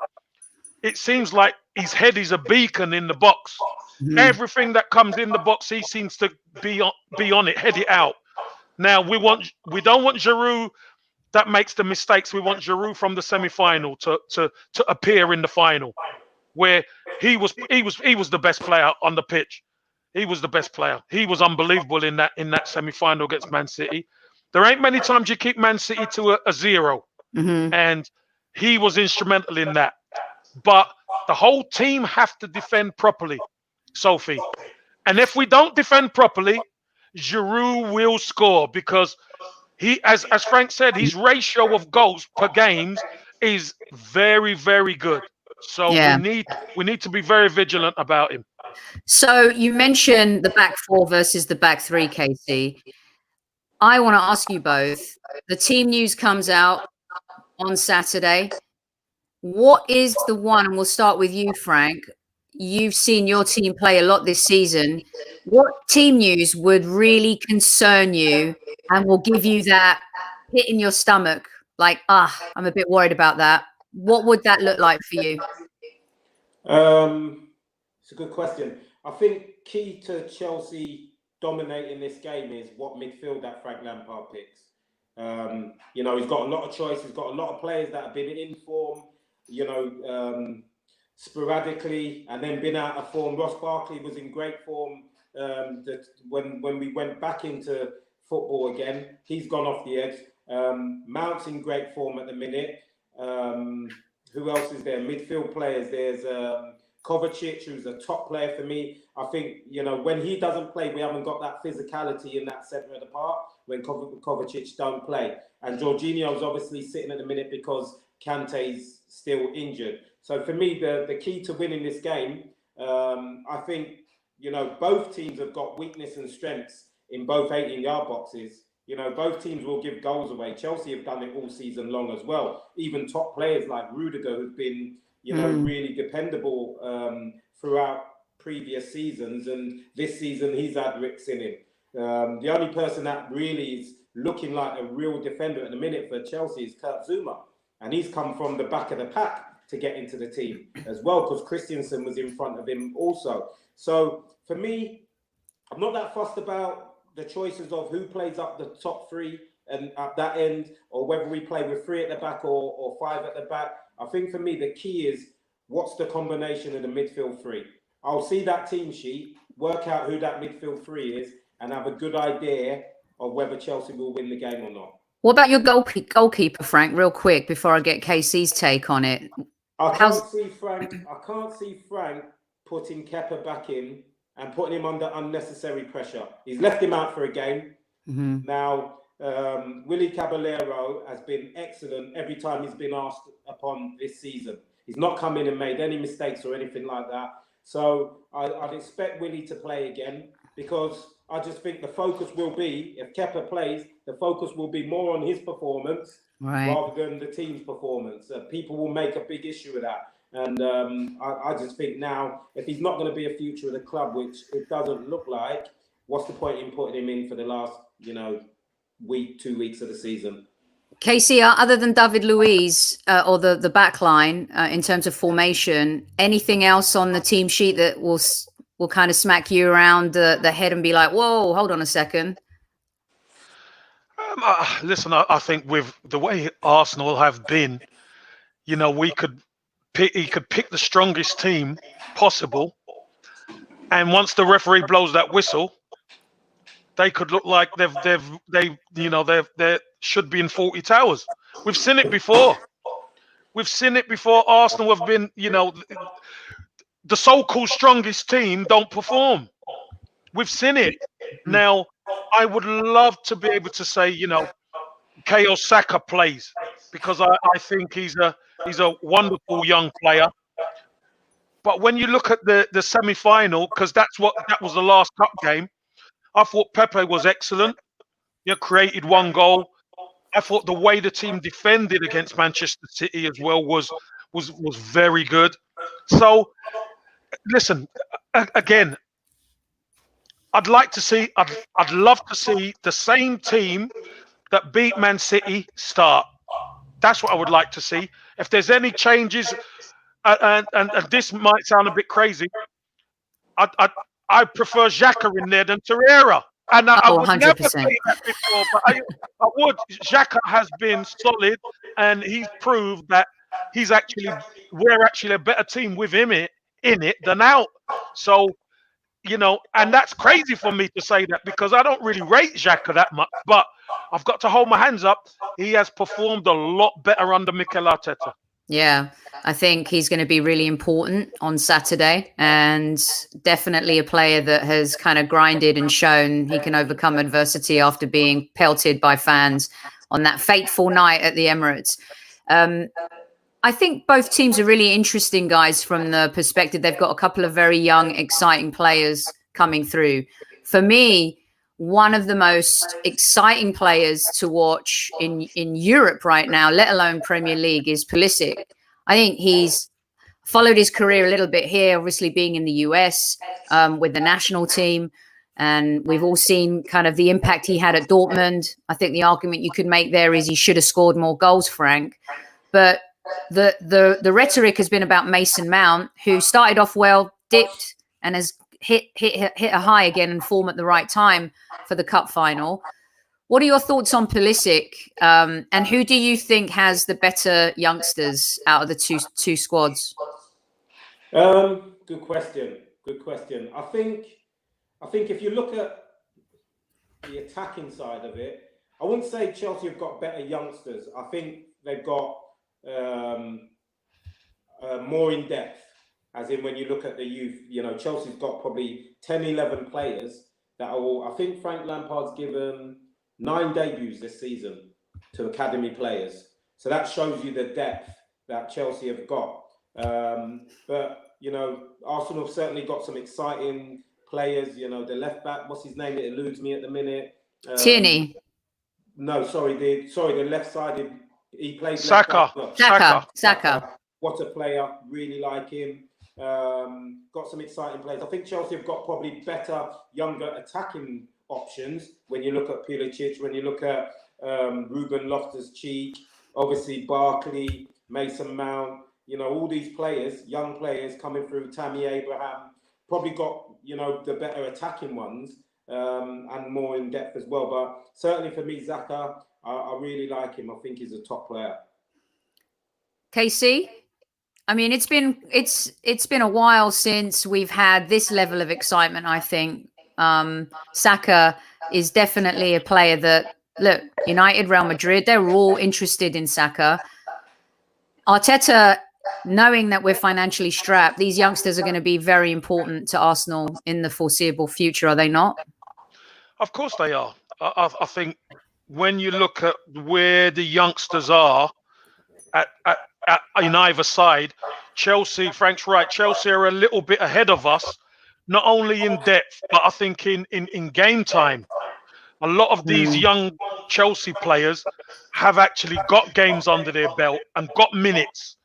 it seems like his head is a beacon in the box. Everything that comes in the box, he seems to be on it, head it out. Now we don't want Giroud that makes the mistakes. We want Giroud from the semi-final to appear in the final, where he was the best player on the pitch. He was the best player. He was unbelievable in that semi-final against Man City. There ain't many times you keep Man City to a 0, and he was instrumental in that. But the whole team have to defend properly, Sophie. And if we don't defend properly, Giroud will score, because he, as Frank said, his ratio of goals per games is very, very good. So we need to be very vigilant about him. So you mentioned the back 4 versus the back 3, Casey. I want to ask you both. The team news comes out on Saturday. What is the one, and we'll start with you, Frank. You've seen your team play a lot this season. What team news would really concern you and will give you that hit in your stomach? Like, I'm a bit worried about that. What would that look like for you? It's a good question. I think key to Chelsea dominating this game is what midfield that Frank Lampard picks. He's got a lot of choice. He's got a lot of players that have been in form, sporadically, and then been out of form. Ross Barkley was in great form when we went back into football again. He's gone off the edge. Mount's in great form at the minute. Who else is there? Midfield players. There's Kovacic, who's a top player for me. I think, when he doesn't play, we haven't got that physicality in that centre of the park when Kovacic don't play. And Jorginho's obviously sitting at the minute because Kante's still injured. So for me, the key to winning this game, I think, both teams have got weakness and strengths in both 18-yard boxes. Both teams will give goals away. Chelsea have done it all season long as well. Even top players like Rudiger, who've been, really dependable throughout previous seasons. And this season, he's had ricks in him. The only person that really is looking like a real defender at the minute for Chelsea is Kurt Zouma. And he's come from the back of the pack to get into the team as well, because Christensen was in front of him also. So for me, I'm not that fussed about the choices of who plays up the top 3 and at that end, or whether we play with 3 at the back or 5 at the back. I think for me, the key is what's the combination of the midfield 3. I'll see that team sheet, work out who that midfield 3 is, and have a good idea of whether Chelsea will win the game or not. What about your goalkeeper, Frank, real quick, before I get KC's take on it? I can't see Frank putting Kepa back in and putting him under unnecessary pressure. He's left him out for a game. Now, Willy Caballero has been excellent every time he's been asked upon this season. He's not come in and made any mistakes or anything like that. So I'd expect Willy to play again, because I just think the focus will be, if Kepa plays, the focus will be more on his performance rather than the team's performance. People will make a big issue of that. And I just think now, if he's not going to be a future of the club, which it doesn't look like, what's the point in putting him in for the last, week, 2 weeks of the season? Casey, other than David Luiz or the back line in terms of formation, anything else on the team sheet that will kind of smack you around the head and be like, whoa, hold on a second? Listen, I think with the way Arsenal have been, he could pick the strongest team possible, and once the referee blows that whistle, they could look like they should be in 40 towers. We've seen it before. Arsenal have been, the so-called strongest team don't perform. We've seen it. Now, I would love to be able to say, Bukayo Saka plays, because I think he's a wonderful young player. But when you look at the semi-final, because that was the last cup game, I thought Pepe was excellent. He created one goal. I thought the way the team defended against Manchester City as well was very good. So, listen, again, I'd love to see the same team that beat Man City start. That's what I would like to see. If there's any changes, and this might sound a bit crazy, I prefer Xhaka in there than Torreira. And I would 100%. Never say that before, but I would. Xhaka has been solid, and he's proved that we're actually a better team with him in it than out. So, and that's crazy for me to say that, because I don't really rate Xhaka that much, but I've got to hold my hands up. He has performed a lot better under Mikel Arteta. Yeah, I think he's going to be really important on Saturday, and definitely a player that has kind of grinded and shown he can overcome adversity after being pelted by fans on that fateful night at the Emirates. I think both teams are really interesting, guys, from the perspective they've got a couple of very young, exciting players coming through. For me, one of the most exciting players to watch in Europe right now, let alone Premier League, is Pulisic. I think he's followed his career a little bit here, obviously being in the US with the national team. And we've all seen kind of the impact he had at Dortmund. I think the argument you could make there is he should have scored more goals, Frank. But the rhetoric has been about Mason Mount, who started off well, dipped, and has hit a high again and form at the right time for the cup final. What are your thoughts on Pulisic? And who do you think has the better youngsters out of the two squads? Good question. I think if you look at the attacking side of it, I wouldn't say Chelsea have got better youngsters. I think they've got more in depth. As in, when you look at the youth, Chelsea's got probably 10, 11 players that are all, I think Frank Lampard's given 9 debuts this season to academy players. So that shows you the depth that Chelsea have got. But, Arsenal have certainly got some exciting players. The left back, what's his name? It eludes me at the minute. Tierney. No, sorry, the left-sided, he plays Saka. Saka. What a player, really like him. Got some exciting players. I think Chelsea have got probably better, younger attacking options when you look at Pulisic, when you look at Ruben Loftus-Cheek, obviously Barkley, Mason Mount, all these players, young players coming through, Tammy Abraham, probably got, the better attacking ones and more in depth as well. But certainly for me, Xhaka, I really like him. I think he's a top player. KC? I mean, it's been a while since we've had this level of excitement, I think. Saka is definitely a player that, look, United, Real Madrid, they're all interested in Saka. Arteta knowing that we're financially strapped, these youngsters are going to be very important to Arsenal in the foreseeable future, are they not? Of course they are. I think when you look at where the youngsters are in either side, Chelsea, Frank's right, Chelsea are a little bit ahead of us, not only in depth, but I think in game time. A lot of these young Chelsea players have actually got games under their belt and got minutes,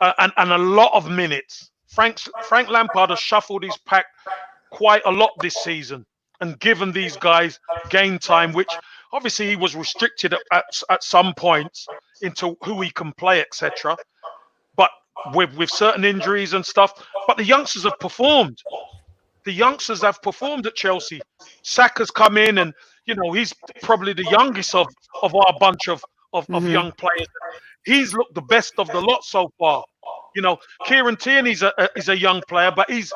and a lot of minutes. Frank Lampard has shuffled his pack quite a lot this season and given these guys game time, which obviously he was restricted at some points into who he can play, etc. But with certain injuries and stuff, but the youngsters have performed. The youngsters have performed at Chelsea. Saka's come in, and he's probably the youngest of our bunch of young players. He's looked the best of the lot so far. Kieran Tierney's is a young player, but he's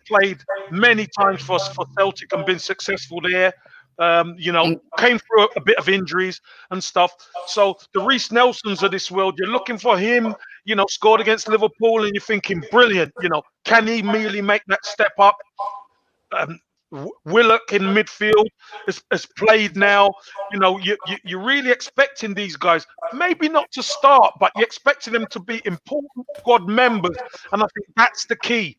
played many times for Celtic and been successful there. Came through a bit of injuries and stuff. So the Reece Nelsons of this world, you're looking for him. Scored against Liverpool, and you're thinking, brilliant. Can he merely make that step up? Willock in midfield has played now. You're really expecting these guys, maybe not to start, but you're expecting them to be important squad members. And I think that's the key.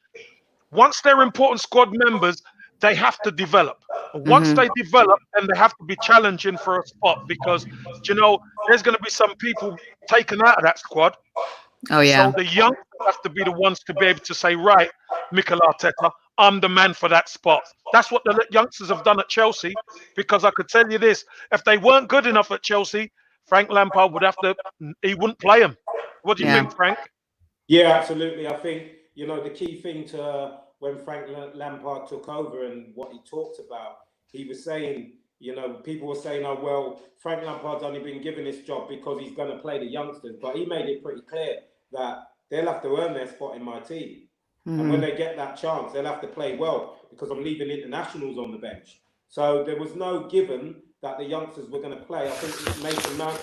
Once they're important squad members, they have to develop. And once they develop, then they have to be challenging for a spot, because there's going to be some people taken out of that squad. Oh yeah. So the young have to be the ones to be able to say, right, Mikel Arteta, I'm the man for that spot. That's what the youngsters have done at Chelsea, because I could tell you this, if they weren't good enough at Chelsea, Frank Lampard he wouldn't play them. What do you think, Frank? Yeah, absolutely. I think, the key thing to when Frank Lampard took over and what he talked about, he was saying, people were saying, oh, well, Frank Lampard's only been given this job because he's going to play the youngsters. But he made it pretty clear that they'll have to earn their spot in my team. And when they get that chance, they'll have to play well, because I'm leaving internationals on the bench. So there was no given that the youngsters were going to play. I think Mason Mount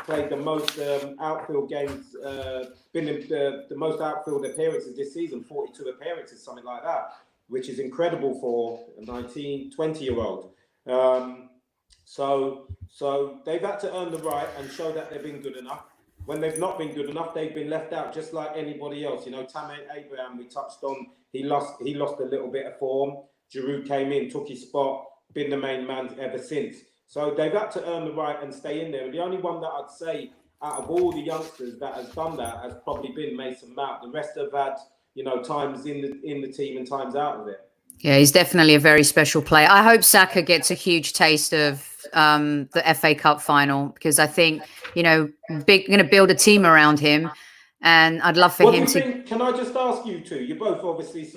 played the most outfield games, been in the most outfield appearances this season, 42 appearances, something like that, which is incredible for a 19, 20-year-old. So they've had to earn the right and show that they've been good enough. When they've not been good enough, they've been left out, just like anybody else. Tammy Abraham, we touched on, he lost a little bit of form. Giroud came in, took his spot, been the main man ever since. So they've had to earn the right and stay in there. And the only one that I'd say out of all the youngsters that has done that has probably been Mason Mount. The rest have had, times in the team and times out of it. Yeah, he's definitely a very special player. I hope Saka gets a huge taste of the FA Cup final, because I think, going to build a team around him, and I'd love for him to. Can I just ask you two? You both obviously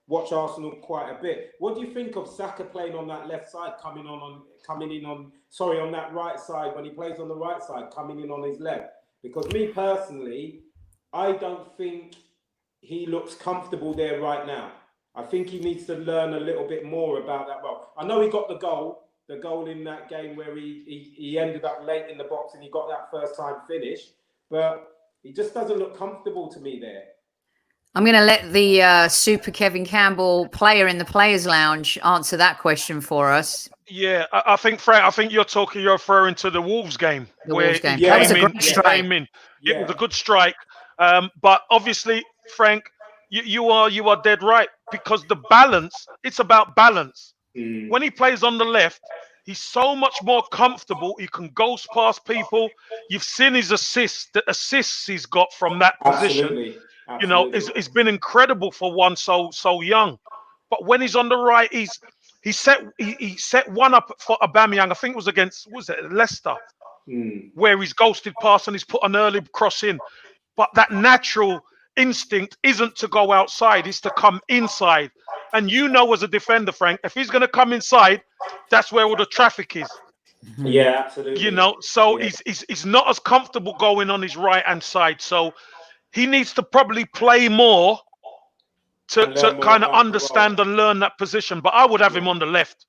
watch Arsenal quite a bit. What do you think of Saka playing on that left side, on that right side, when he plays on the right side, coming in on his left? Because me personally, I don't think he looks comfortable there right now. I think he needs to learn a little bit more about that role. I know he got the goal in that game where he ended up late in the box and he got that first time finish, but he just doesn't look comfortable to me there. I'm going to let the super Kevin Campbell player in the Players Lounge answer that question for us. Yeah, I think, Frank, you're referring to the Wolves game. The Wolves game. That was a great strike. It was a good strike. But obviously, Frank, you are dead right, because the balance, it's about balance. When he plays on the left, he's so much more comfortable. He can ghost past people. You've seen his assists, the assists he's got from that position. Absolutely. It's been incredible for one so young. But when he's on the right, he set one up for Aubameyang. I think it was against Leicester, where he's ghosted past and he's put an early cross in. But that natural instinct isn't to go outside, it's to come inside. And as a defender, Frank, if he's going to come inside, that's where all the traffic is. Yeah, absolutely. So he's not as comfortable going on his right hand side. So he needs to probably play more to kind of understand and learn that position. But I would have him on the left.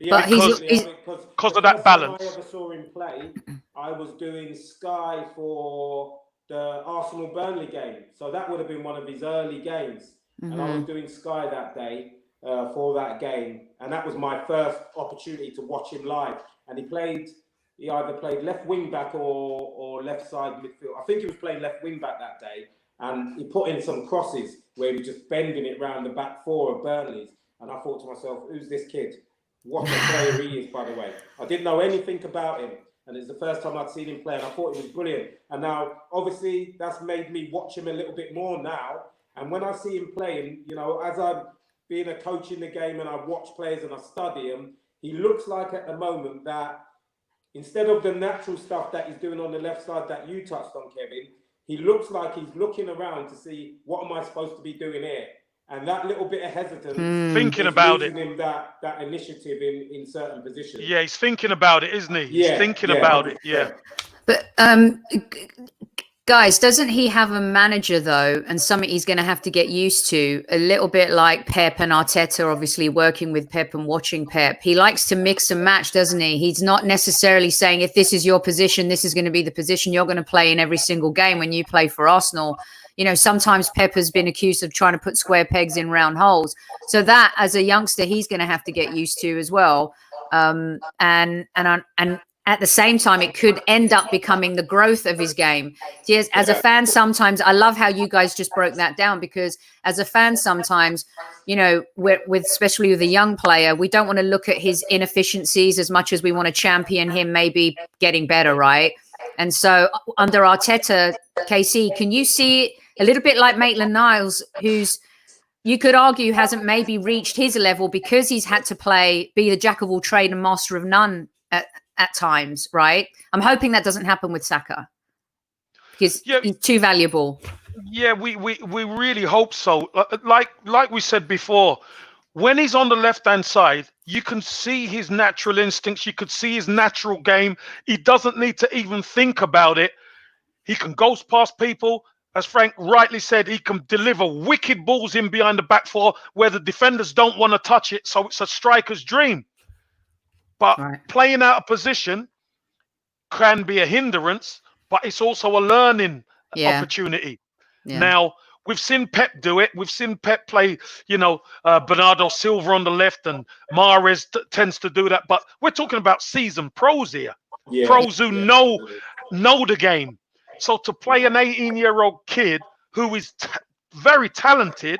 Yeah, because of that balance. When I ever saw him play, I was doing Sky for the Arsenal-Burnley game. So that would have been one of his early games. And I was doing Sky that day for that game. And that was my first opportunity to watch him live. And he either played left wing back or left side midfield. I think he was playing left wing back that day. And he put in some crosses where he was just bending it round the back four of Burnley's. And I thought to myself, who's this kid? What a player he is, by the way. I didn't know anything about him. And it's the first time I'd seen him play, and I thought he was brilliant. And now, obviously, that's made me watch him a little bit more now. And when I see him playing, you know, as I'm being a coach in the game and I watch players and I study him, he looks like at the moment that instead of the natural stuff that he's doing on the left side that you touched on, Kevin, he looks like he's looking around to see, what am I supposed to be doing here? And that little bit of hesitance, thinking about it, him that initiative in certain positions. Yeah, he's thinking about it, isn't he? He's thinking about 100%. It. Yeah. But guys, doesn't he have a manager though, and something he's going to have to get used to? A little bit like Pep and Arteta, obviously working with Pep and watching Pep. He likes to mix and match, doesn't he? He's not necessarily saying if this is your position, this is going to be the position you're going to play in every single game. When you play for Arsenal, you know, sometimes Pep has been accused of trying to put square pegs in round holes. So that, as a youngster, he's going to have to get used to as well. And at the same time, it could end up becoming the growth of his game. Yes, as a fan, sometimes I love how you guys just broke that down, because as a fan, sometimes, you know, especially with a young player, we don't want to look at his inefficiencies as much as we want to champion him maybe getting better, right? And so under Arteta, KC, can you see a little bit like Maitland-Niles, who's, you could argue, hasn't maybe reached his level because he's had to be the jack of all trade and master of none at times, right? I'm hoping that doesn't happen with Saka because he's too valuable. Yeah, we really hope so. Like we said before, when he's on the left-hand side, you can see his natural instincts. You could see his natural game. He doesn't need to even think about it. He can ghost past people. As Frank rightly said, he can deliver wicked balls in behind the back four where the defenders don't want to touch it. So it's a striker's dream. But playing out of position can be a hindrance, but it's also a learning opportunity. Yeah. Now, we've seen Pep do it. We've seen Pep play, you know, Bernardo Silva on the left, and Mahrez tends to do that. But we're talking about seasoned pros here. Pros who know the game. So to play an 18-year-old kid who is very talented,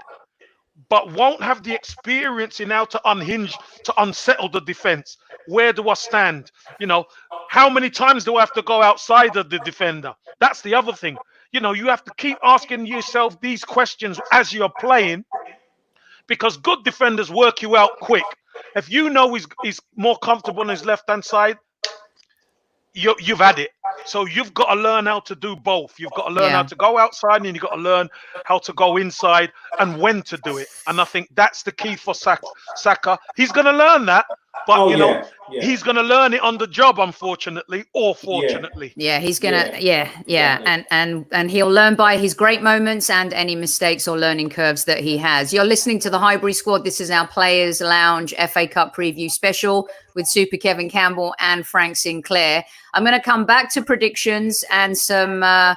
but won't have the experience in how to unhinge, to unsettle the defense. Where do I stand? You know, how many times do I have to go outside of the defender? That's the other thing. You know, you have to keep asking yourself these questions as you're playing, because good defenders work you out quick. If you know he's more comfortable on his left-hand side, you've had it. So you've got to learn how to do both. You've got to learn how to go outside, and you've got to learn how to go inside and when to do it. And I think that's the key for Saka. He's going to learn that, but he's going to learn it on the job, unfortunately or fortunately. Yeah, he's going to, and he'll learn by his great moments and any mistakes or learning curves that he has. You're listening to the Highbury Squad. This is our Players Lounge FA Cup preview special with Super Kevin Campbell and Frank Sinclair. I'm going to come back to predictions and some man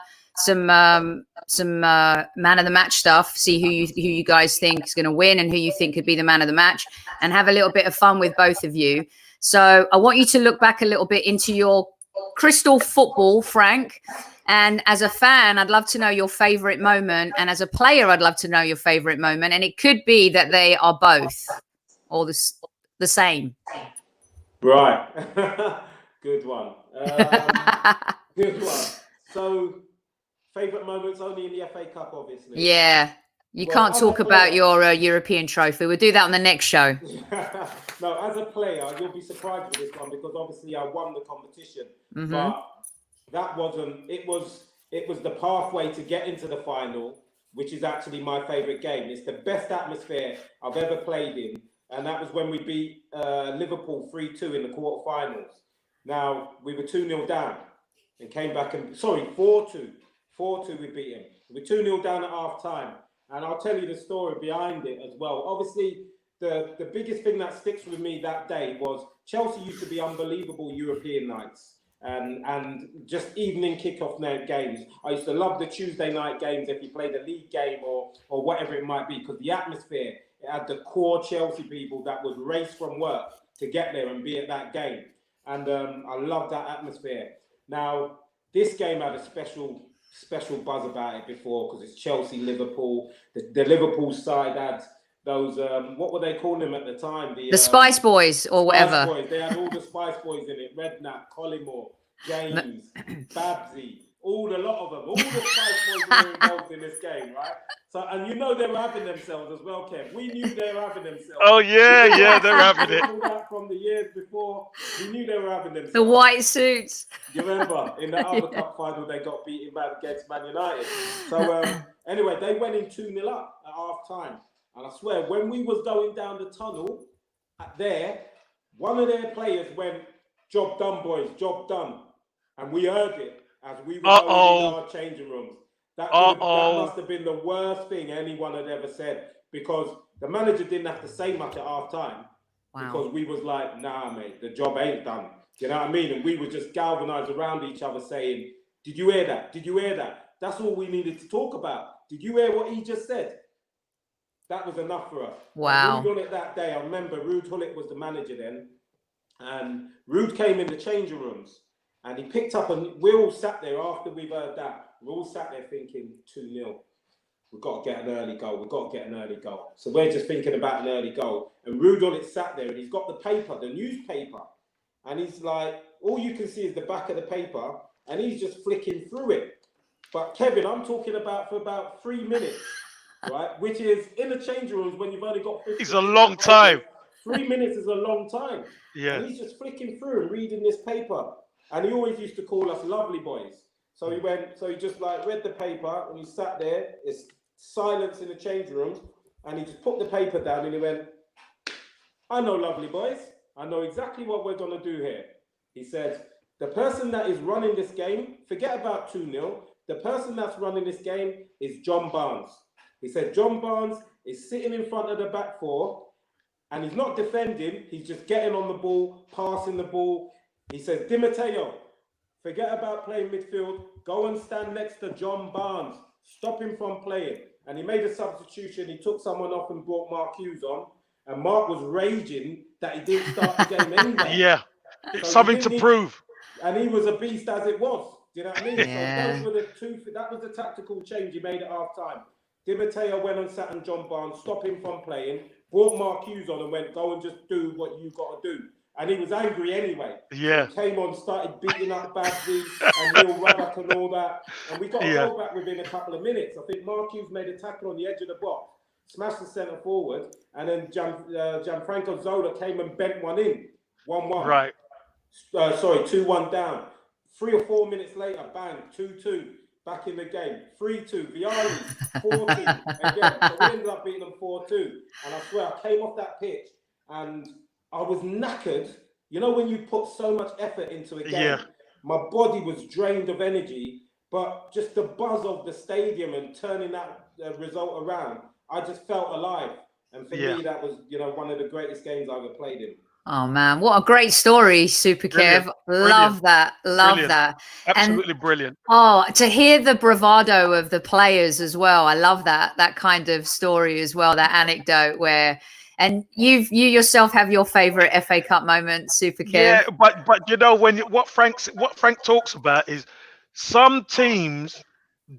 of the match stuff. See who you guys think is going to win and who you think could be the man of the match, and have a little bit of fun with both of you. So I want you to look back a little bit into your crystal football, Frank. And as a fan, I'd love to know your favorite moment. And as a player, I'd love to know your favorite moment. And it could be that they are both or the same. Right. Good one. Good one. So, favourite moments only in the FA Cup, obviously. Yeah. You can't talk about your European trophy. We'll do that on the next show. No, as a player, you'll be surprised with this one because obviously I won the competition. But that wasn't. It was the pathway to get into the final, which is actually my favourite game. It's the best atmosphere I've ever played in, and that was when we beat Liverpool 3-2 in the quarterfinals. Now we were 2-0 down and came back and 4-2. 4-2 we beat him. We were 2-0 down at half time. And I'll tell you the story behind it as well. Obviously, the biggest thing that sticks with me that day was Chelsea used to be unbelievable European nights. and just evening kickoff night games. I used to love the Tuesday night games if you played a league game or whatever it might be, because the atmosphere, it had the core Chelsea people that would race from work to get there and be at that game. And I love that atmosphere. Now, this game had a special buzz about it before, because it's Chelsea, Liverpool. The Liverpool side had those, what were they calling them at the time? The Spice Boys or whatever. Spice Boys. They had all the Spice Boys in it. Redknapp, Collymore, James, Babsy, a lot of them. All the Spice Boys were involved in this game, right? So, and you know they were having themselves as well, Kev. We knew they were having themselves. Oh, yeah, they're having it. From the years before, we knew they were having themselves. The white suits. You remember, in the other cup final, they got beaten back against Man United. So, anyway, they went in 2-0 up at half-time. And I swear, when we was going down the tunnel one of their players went, "Job done, boys, job done." And we heard it as we were going in our changing rooms. That must have been the worst thing anyone had ever said, because the manager didn't have to say much at half-time. Wow. Because we was like, "Nah, mate, the job ain't done." You know what I mean? And we were just galvanized around each other saying, "Did you hear that? Did you hear that?" That's all we needed to talk about. Did you hear what he just said? That was enough for us. Wow. Ruud Gullit that day, I remember Ruud Gullit was the manager then. And Ruud came in the changing rooms and he picked up, and we all sat there after we've heard that. We all sat there thinking 2-0. We've got to get an early goal. We've got to get an early goal. So we're just thinking about an early goal. And Ruud Gullit sat there and he's got the paper, the newspaper. And he's like, all you can see is the back of the paper and he's just flicking through it. But Kevin, I'm talking about for about 3 minutes. Right, which is in the changing rooms when you've only got 50. It's a long time. 3 minutes is a long time. Yeah. And he's just flicking through and reading this paper. And he always used to call us lovely boys. So he just like read the paper and he sat there, it's silence in the changing rooms, and he just put the paper down and he went, "I know, lovely boys. I know exactly what we're gonna do here." He said, "The person that is running this game, forget about 2-0. The person that's running this game is John Barnes." He said, "John Barnes is sitting in front of the back four and he's not defending. He's just getting on the ball, passing the ball." He says, "Di Matteo, forget about playing midfield. Go and stand next to John Barnes. Stop him from playing." And he made a substitution. He took someone off and brought Mark Hughes on. And Mark was raging that he didn't start the game anyway. Yeah, it's something to prove. And he was a beast as it was. Do you know what I mean? Yeah. So those were that was the tactical change he made at half time. Di Matteo went and sat on John Barnes, stopped him from playing, brought Mark Hughes on and went, "Go and just do what you got to do." And he was angry anyway. Yeah. He came on, started beating up Babsy and Neil Ruddock and all that. And we got a goal back within a couple of minutes. I think Mark Hughes made a tackle on the edge of the box, smashed the centre forward, and then Gianfranco Zola came and bent one in. 1-1. Right. 2-1 down. 3 or 4 minutes later, bang, 2-2. Back in the game, 3-2, Viali, 4-2, again. So we ended up beating them 4-2. And I swear, I came off that pitch and I was knackered. You know, when you put so much effort into a game, my body was drained of energy, but just the buzz of the stadium and turning that result around, I just felt alive. And for me, that was, one of the greatest games I ever played in. Oh man, what a great story, Super Kev. Love that. Love that. Absolutely brilliant. Oh, to hear the bravado of the players as well. I love that kind of story as well, that anecdote where, and you yourself have your favorite FA Cup moment, Super Kev. Yeah, but what Frank talks about is some teams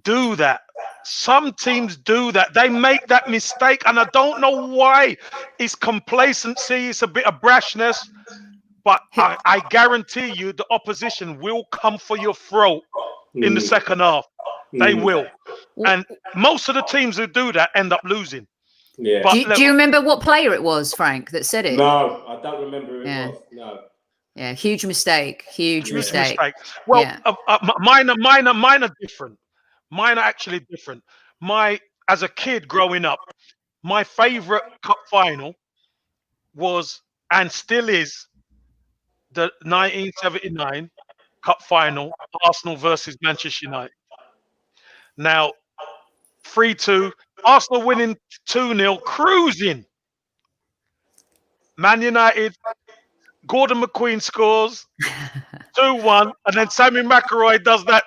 do that. Some teams do that. They make that mistake, and I don't know why. It's complacency. It's a bit of brashness. But I guarantee you the opposition will come for your throat in the second half. They will. And most of the teams who do that end up losing. Yeah. But do you remember what player it was, Frank, that said it? No, I don't remember who it was. No. Yeah, huge mistake. Huge mistake. Well, mine are different. Mine are actually different. As a kid growing up, my favorite cup final was, and still is, the 1979 cup final, Arsenal versus Manchester United. Now, 3-2, Arsenal winning 2-0, cruising. Man United Gordon McQueen scores 2-1, and then Sammy McIlroy does that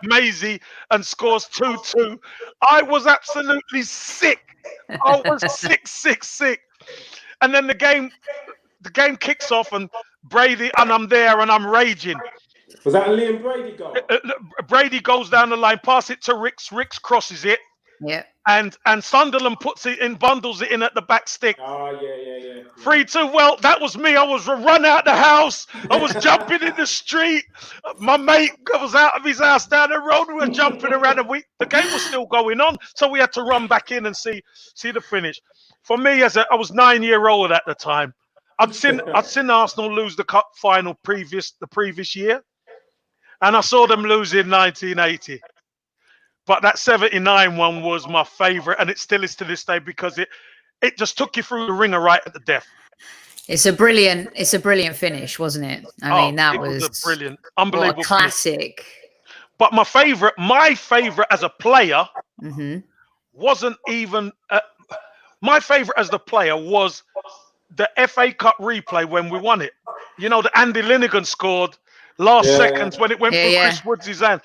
Maisie and scores 2-2. I was absolutely sick. I was sick. And then the game kicks off, and Brady, and I'm there, and I'm raging. Was that a Liam Brady goal? Brady goes down the line, pass it to Ricks. Ricks crosses it. Yeah. And Sunderland puts it in, bundles it in at the back stick. Oh, yeah. 3-2. Well, that was me. I was run out the house. I was jumping in the street. My mate was out of his house down the road. We were jumping around, and the game was still going on. So we had to run back in and see the finish. For me, I was 9-year-old at the time. I'd seen Arsenal lose the cup final the previous year, and I saw them lose in 1980. But that 79 one was my favourite, and it still is to this day, because it just took you through the ringer right at the death. It's a brilliant finish, wasn't it? I mean, that was a brilliant, unbelievable classic. Finish. But my favourite as a player wasn't even my favourite as the player was the FA Cup replay when we won it. You know, the Andy Linegan scored last seconds when it went through Chris Woods' hand.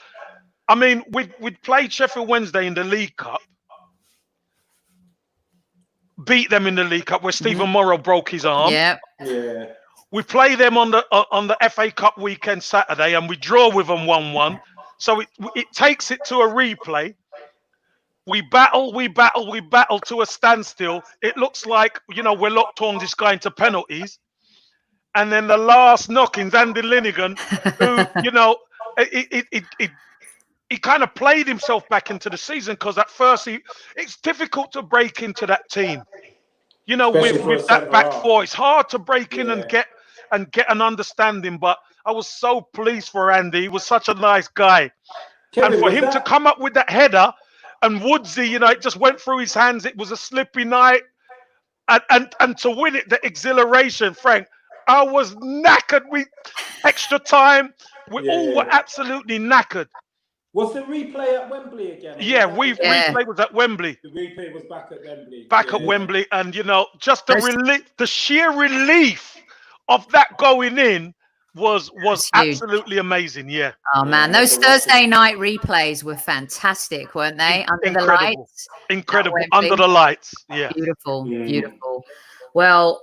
I mean, we'd played Sheffield Wednesday in the League Cup, beat them in the League Cup where Stephen Morrow broke his arm. Yeah. We play them on the FA Cup weekend Saturday, and we draw with them 1-1. So it takes it to a replay. We battle to a standstill. It looks like, you know, we're locked on this guy into penalties. And then the last knockings, Andy Linegan, who, you know, he kind of played himself back into the season, because at first it's difficult to break into that team. You know, with that back four, it's hard to break in and get an understanding. But I was so pleased for Andy. He was such a nice guy. Kevin, and for him to come up with that header, and Woodsy, you know, it just went through his hands. It was a slippy night. And to win it, the exhilaration, Frank, I was knackered. Extra time. We all were absolutely knackered. Was the replay at Wembley again? Replay was at Wembley. The replay was back at Wembley. At Wembley, and you know, just the sheer relief of that going in was absolutely amazing. Yeah. Oh man, those Thursday night replays were fantastic, weren't they? Under the lights. Incredible. Under the lights. Yeah. Beautiful. Well,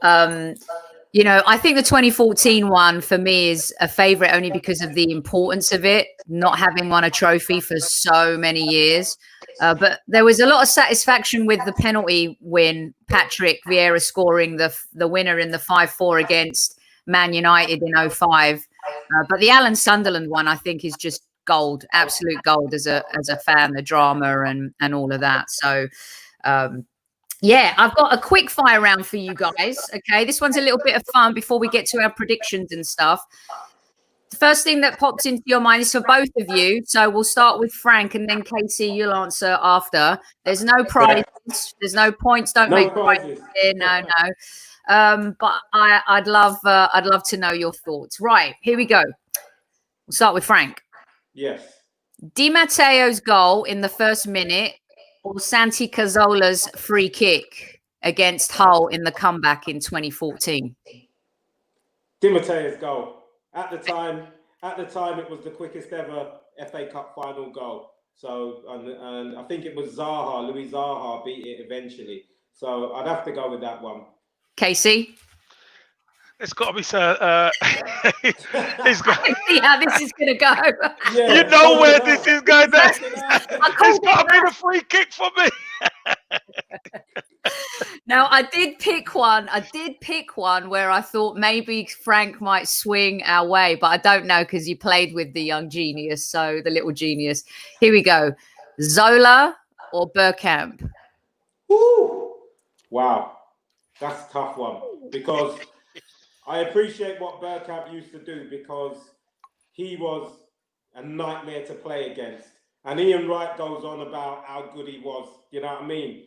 you know, I think the 2014 one for me is a favorite only because of the importance of it, not having won a trophy for so many years. But there was a lot of satisfaction with the penalty win, Patrick Vieira scoring the winner in the 5-4 against Man United in 05. But the Alan Sunderland one, I think, is just gold, absolute gold as a fan, the drama and all of that. So, yeah, I've got a quick fire round for you guys. Okay, this one's a little bit of fun before we get to our predictions and stuff. The first thing that pops into your mind is for both of you. So we'll start with Frank, and then Casey, you'll answer after. There's no prizes. There's no points. Don't make prizes. No. But I'd love to know your thoughts. Right, here we go. We'll start with Frank. Yes. Di Matteo's goal in the first minute, or Santi Cazzola's free kick against Hull in the comeback in 2014? Di Matteo's goal. At the time, it was the quickest ever FA Cup final goal. So, and I think it was Louis Zaha beat it eventually. So I'd have to go with that one. Casey? It's got to be it's got to see how this is going to go. Yeah, you know where this is going. It's got to be the free kick for me. Now, I did pick one where I thought maybe Frank might swing our way, but I don't know because you played with the young genius, so the little genius. Here we go. Zola or Bergkamp? Woo! Wow. That's a tough one, because I appreciate what Bergkamp used to do, because he was a nightmare to play against. And Ian Wright goes on about how good he was. You know what I mean?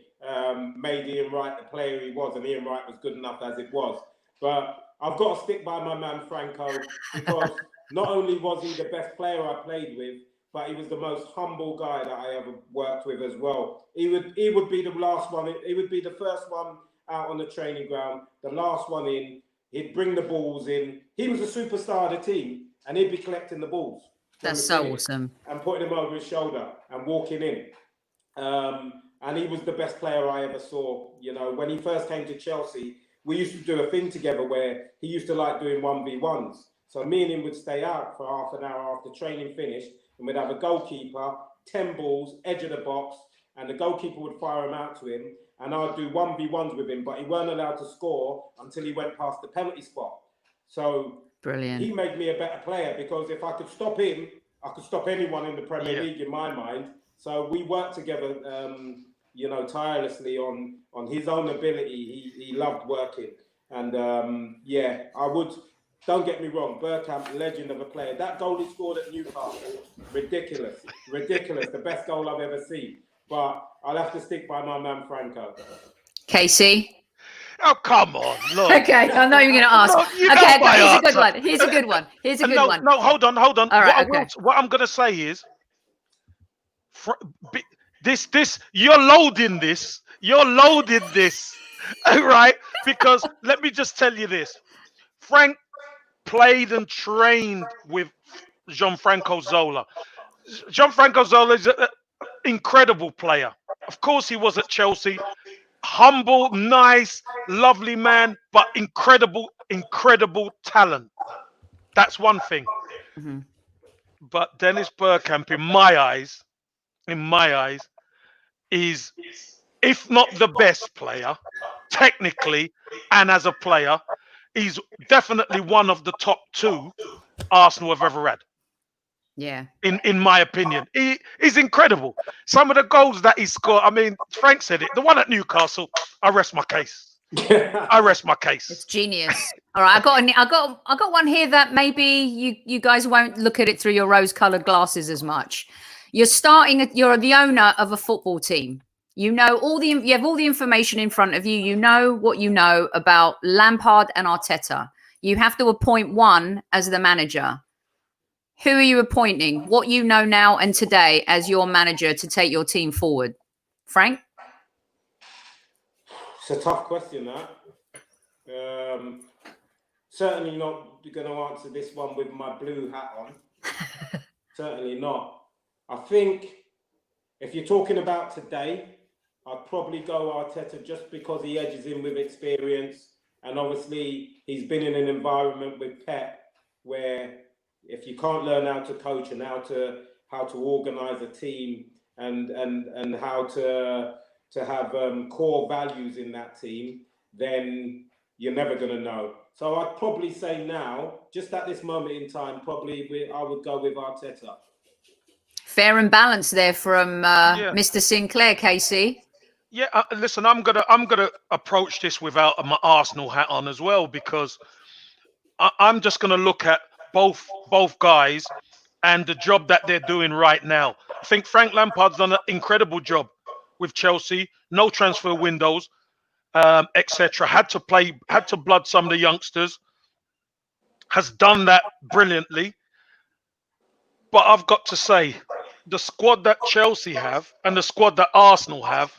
Made Ian Wright the player he was, and Ian Wright was good enough as it was. But I've got to stick by my man Franco, because not only was he the best player I played with, but he was the most humble guy that I ever worked with as well. He would be the last one. He would be the first one out on the training ground, the last one in, He'd bring the balls in. He was a superstar of the team, and he'd be collecting the balls. That's so awesome. And putting them over his shoulder and walking in. And he was the best player I ever saw. You know, when he first came to Chelsea, we used to do a thing together where he used to like doing 1v1s. So me and him would stay out for half an hour after training finished, and we'd have a goalkeeper, 10 balls, edge of the box, and the goalkeeper would fire them out to him, and I'd do 1v1s with him, but he weren't allowed to score until he went past the penalty spot. So brilliant. He made me a better player, because if I could stop him, I could stop anyone in the Premier League in my mind. So we worked together, you know, tirelessly on his own ability. He loved working. And yeah, I would, don't get me wrong, Bergkamp, legend of a player. That goal he scored at Newcastle, ridiculous, the best goal I've ever seen. But I'll have to stick by my man Franco. Casey? Oh, come on, look. Okay, I'm not even going to ask. No, okay, here's a good one. Here's a good one. Here's a good one. No, hold on. All right, what I'm going to say is, you're loading this, right? Because let me just tell you this. Frank played and trained with Gianfranco Zola. Gianfranco Zola is an incredible player. Of course, he was at Chelsea. Humble, nice, lovely man, but incredible talent. That's one thing. Mm-hmm. But Dennis Bergkamp, in my eyes, is, if not the best player, technically and as a player, he's definitely one of the top 2 Arsenal have ever had. Yeah. In my opinion, he's incredible. Some of the goals that he scored. I mean, Frank said it. The one at Newcastle. I rest my case. It's genius. All right, I got one here that maybe you guys won't look at it through your rose-colored glasses as much. You're the owner of a football team. You know you have all the information in front of you. You know what you know about Lampard and Arteta. You have to appoint one as the manager. Who are you appointing? What you know now and today as your manager to take your team forward? Frank? It's a tough question, that. Certainly not going to answer this one with my blue hat on. Certainly not. I think if you're talking about today, I'd probably go Arteta, just because he edges in with experience. And obviously, he's been in an environment with Pep where, if you can't learn how to coach and how to organize a team and how to have core values in that team, then you're never going to know. So I'd probably say now, just at this moment in time, I would go with Arteta. Fair and balanced there from Mr. Sinclair, Casey. Yeah, listen, I'm gonna approach this without my Arsenal hat on as well, because I'm just gonna look at both guys and the job that they're doing right now. I think Frank Lampard's done an incredible job with Chelsea. No transfer windows, etc. Had to blood some of the youngsters. Has done that brilliantly. But I've got to say, the squad that Chelsea have and the squad that Arsenal have,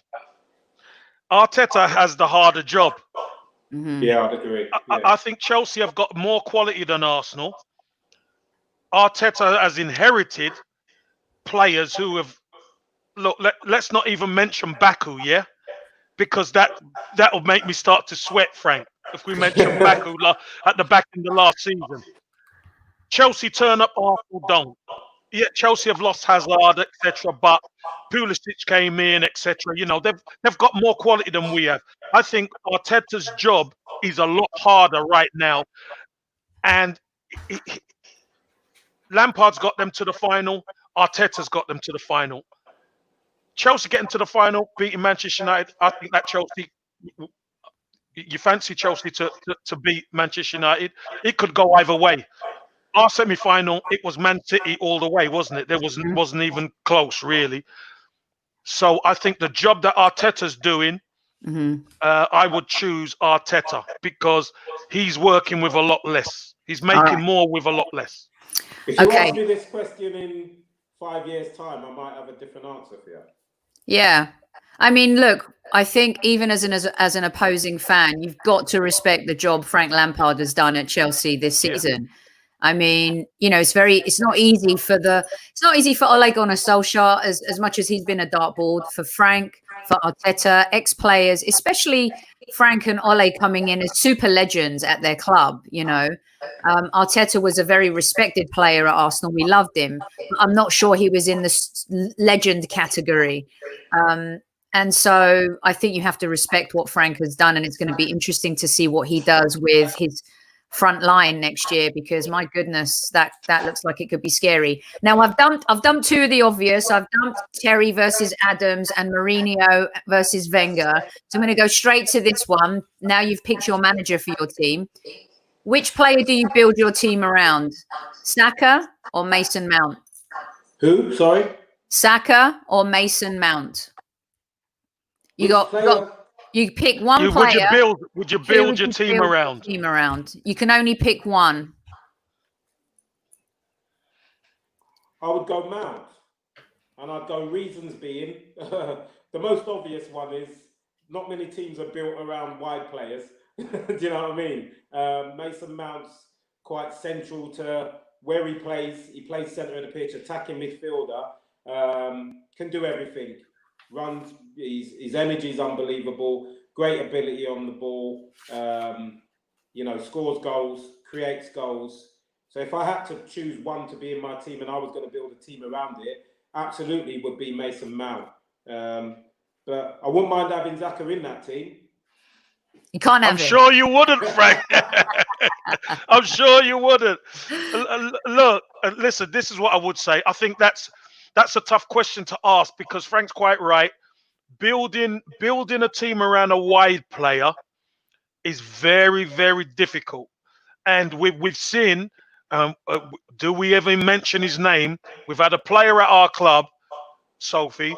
Arteta has the harder job. Mm-hmm. Yeah, I'd agree. I think Chelsea have got more quality than Arsenal. Arteta has inherited players who have, look, let's not even mention Baku, yeah? Because that'll make me start to sweat, Frank, if we mention Baku at the back in the last season. Chelsea turn up, Arsenal don't. Yeah, Chelsea have lost Hazard, etc. But Pulisic came in, etc. You know, they've got more quality than we have. I think Arteta's job is a lot harder right now, and Lampard's got them to the final. Arteta's got them to the final. Chelsea getting to the final, beating Manchester United. I think that Chelsea, you fancy Chelsea to beat Manchester United. It could go either way. Our semi-final, it was Man City all the way, wasn't it? There wasn't even close, really. So I think the job that Arteta's doing, I would choose Arteta, because he's working with a lot less. He's making more with a lot less. If you ask me this question in 5 years' time, I might have a different answer for you. Yeah. I mean, look, I think even as an opposing fan, you've got to respect the job Frank Lampard has done at Chelsea this Yeah. season. I mean, it's not easy for Ole Gunnar Solskjaer as much as he's been a dartboard, for Frank, for Arteta, ex-players, especially Frank and Ole coming in as super legends at their club, Arteta was a very respected player at Arsenal. We loved him. But I'm not sure he was in the legend category. And so I think you have to respect what Frank has done, and it's going to be interesting to see what he does with his front line next year, because my goodness, that looks like it could be scary. Now I've dumped two of the obvious. I've dumped Terry versus Adams and Mourinho versus Wenger. So I'm going to go straight to this one. Now you've picked your manager for your team. Which player do you build your team around? Saka or Mason Mount? Who? Sorry? Saka or Mason Mount? You pick one player. Would you build your team around? You can only pick one. I would go Mount. And I'd go reasons being, the most obvious one is not many teams are built around wide players. Do you know what I mean? Mason Mount's quite central to where he plays. He plays centre of the pitch, attacking midfielder, can do everything. Runs, his energy is unbelievable, great ability on the ball, scores goals, creates goals. So if I had to choose one to be in my team and I was going to build a team around it, absolutely would be Mason Mount. But I wouldn't mind having Saka in that team. You can't have I'm sure you wouldn't, Frank. I'm sure you wouldn't. Look, listen, this is what I would say. I think that's a tough question to ask, because Frank's quite right. Building a team around a wide player is very, very difficult. And we've seen, do we ever mention his name? We've had a player at our club, Sophie.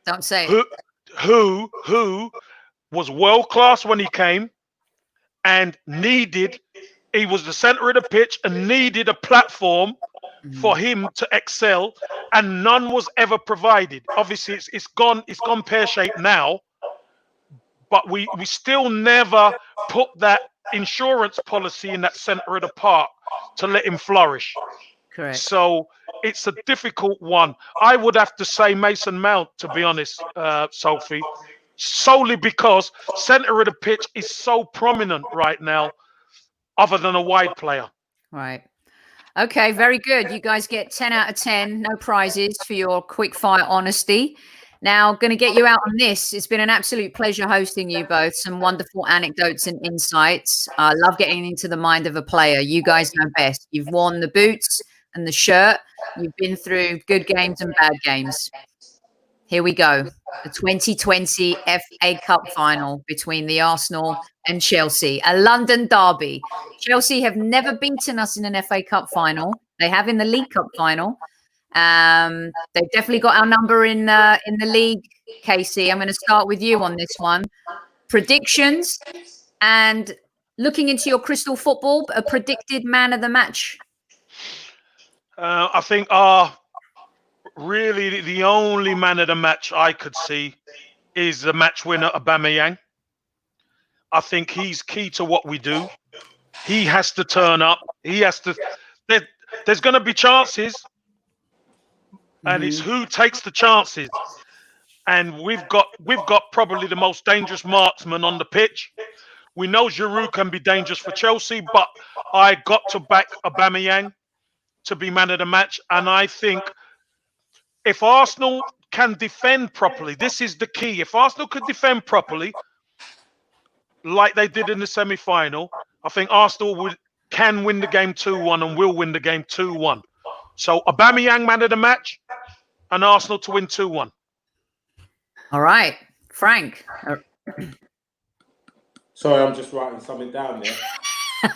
Don't say it. Who was world class when he came, and he was the center of the pitch and needed a platform for him to excel, and none was ever provided. Obviously, it's gone pear-shaped now, but we still never put that insurance policy in that center of the park to let him flourish. Correct. So it's a difficult one. I would have to say Mason Mount, to be honest, Sophie, solely because center of the pitch is so prominent right now, other than a wide player. Right. Okay, very good. You guys get 10 out of 10. No prizes for your quick fire honesty. Now, going to get you out on this. It's been an absolute pleasure hosting you both. Some wonderful anecdotes and insights. I love getting into the mind of a player. You guys know best. You've worn the boots and the shirt. You've been through good games and bad games. Here we go. The 2020 FA Cup final between the Arsenal and Chelsea, a London derby. Chelsea have never beaten us in an FA Cup final. They have in the League Cup final. They've definitely got our number in the league. Casey, I'm going to start with you on this one. Predictions, and looking into your crystal football, a predicted man of the match. I think really the only man of the match I could see is the match winner, Aubameyang. I think he's key to what we do. He has to turn up. He has to. There's going to be chances, and it's who takes the chances. And we've got probably the most dangerous marksman on the pitch. We know Giroud can be dangerous for Chelsea, but I got to back Aubameyang to be man of the match. And I think if Arsenal can defend properly, this is the key. If Arsenal could defend properly, like they did in the semi-final, I think Arsenal can win the game 2-1 and will win the game 2-1. So Aubameyang man of the match, and Arsenal to win 2-1. All right, Frank. Sorry, I'm just writing something down there.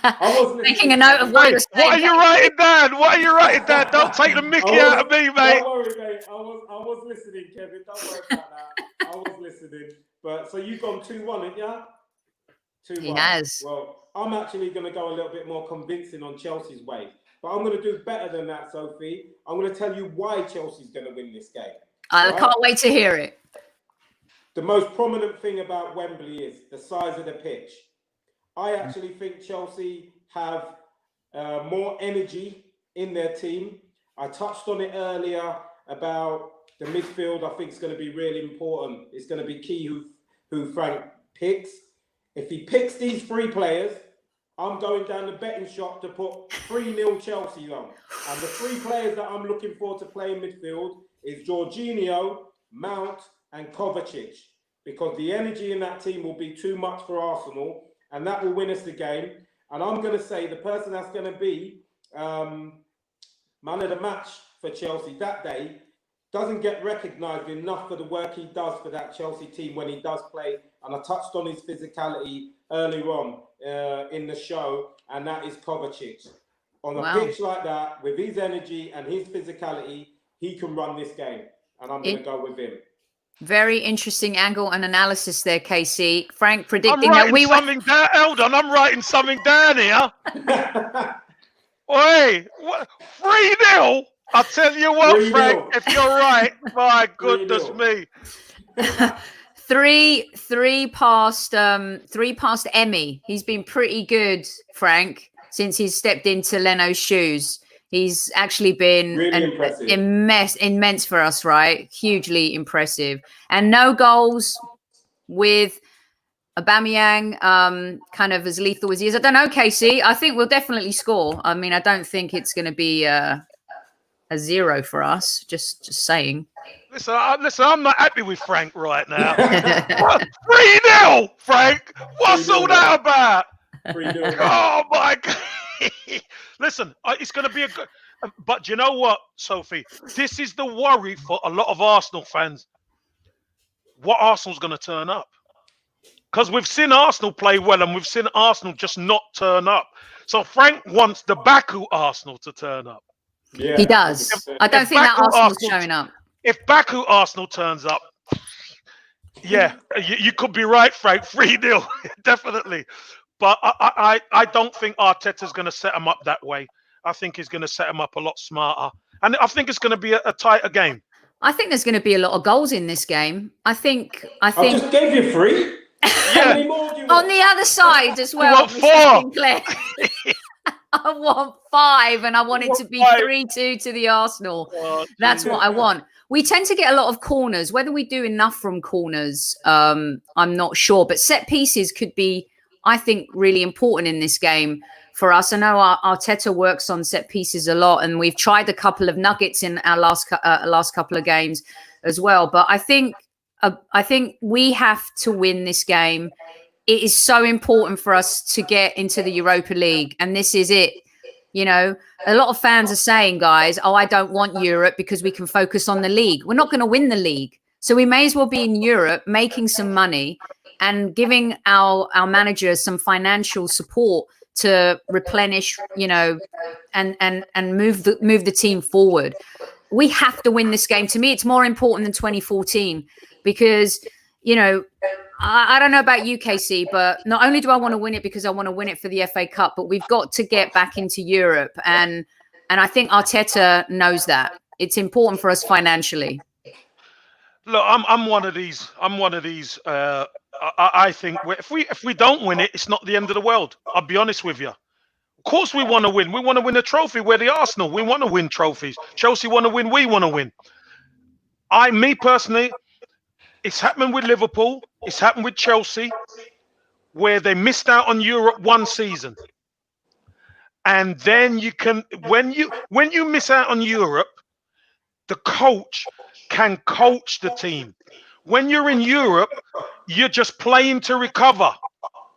I was making a note of what you're saying. What are you writing down? What are you writing down? Don't take the mickey out of me, mate. Don't worry, mate. I was listening, Kevin. Don't worry about that. I was listening. But so you've gone 2-1, haven't you? 2-1. He has. Well, I'm actually going to go a little bit more convincing on Chelsea's way. But I'm going to do better than that, Sophie. I'm going to tell you why Chelsea's going to win this game. I can't wait to hear it. the most prominent thing about Wembley is the size of the pitch. I actually think Chelsea have more energy in their team. I touched on it earlier about the midfield. I think it's going to be really important. It's going to be key who Frank picks. If he picks these 3 players, I'm going down the betting shop to put 3-0 Chelsea on. And the 3 players that I'm looking for to play in midfield is Jorginho, Mount, and Kovacic. Because the energy in that team will be too much for Arsenal, and that will win us the game. And I'm going to say the person that's going to be man of the match for Chelsea that day doesn't get recognised enough for the work he does for that Chelsea team when he does play. And I touched on his physicality earlier on in the show, and that is Kovacic. On a pitch like that, with his energy and his physicality, he can run this game. And I'm going to go with him. Very interesting angle and analysis there, KC. Frank predicting that we were... down. Hold on, I'm writing something down here. Wait, what? 3-0? I'll tell you what, Frank, if you're right, my goodness me. 3 past Emmy. He's been pretty good, Frank, since he's stepped into Leno's shoes. He's actually been really immense for us, right? Hugely impressive. And no goals with Aubameyang, kind of as lethal as he is. I don't know, KC. I think we'll definitely score. I mean, I don't think it's going to be a 0 for us. Just saying. Listen, I'm not happy with Frank right now. 3-0, Frank. What's all that about? 3-0. Oh my God. Listen, it's going to be a good. But you know what, Sophie? This is the worry for a lot of Arsenal fans. What Arsenal's going to turn up? Because we've seen Arsenal play well, and we've seen Arsenal just not turn up. So Frank wants the Baku Arsenal to turn up. Yeah, he does. I don't think that Arsenal's showing up. If Baku Arsenal turns up, yeah, you could be right, Frank. 3-0, definitely. But I don't think Arteta's going to set him up that way. I think he's going to set him up a lot smarter. And I think it's going to be a tighter game. I think there's going to be a lot of goals in this game. I think. I just gave you 3. How many more do you want? On the other side as well. I want 4. Sinclair. I want 5, and I want it to be 3-2 to the Arsenal. That's what I want. We tend to get a lot of corners. Whether we do enough from corners, I'm not sure. But set pieces could be, I think, really important in this game for us. I know Arteta works on set pieces a lot, and we've tried a couple of nuggets in our last couple of games as well. But I think we have to win this game. It is so important for us to get into the Europa League, and this is it. You know, a lot of fans are saying, guys, I don't want Europe because we can focus on the league. We're not going to win the league. So we may as well be in Europe making some money and giving our managers some financial support to replenish, you know, and move the team forward. We have to win this game. To me, it's more important than 2014 because, you know, I don't know about you, KC, but not only do I want to win it because I want to win it for the FA Cup, but we've got to get back into Europe. And I think Arteta knows that. It's important for us financially. Look, I'm one of these. I think if we don't win it, it's not the end of the world. I'll be honest with you. Of course we want to win. We want to win a trophy. We're the Arsenal. We want to win trophies. Chelsea want to win. We want to win. Me personally, it's happened with Liverpool. It's happened with Chelsea, where they missed out on Europe one season. And then you can, when you miss out on Europe, the coach can coach the team. When you're in Europe, you're just playing to recover.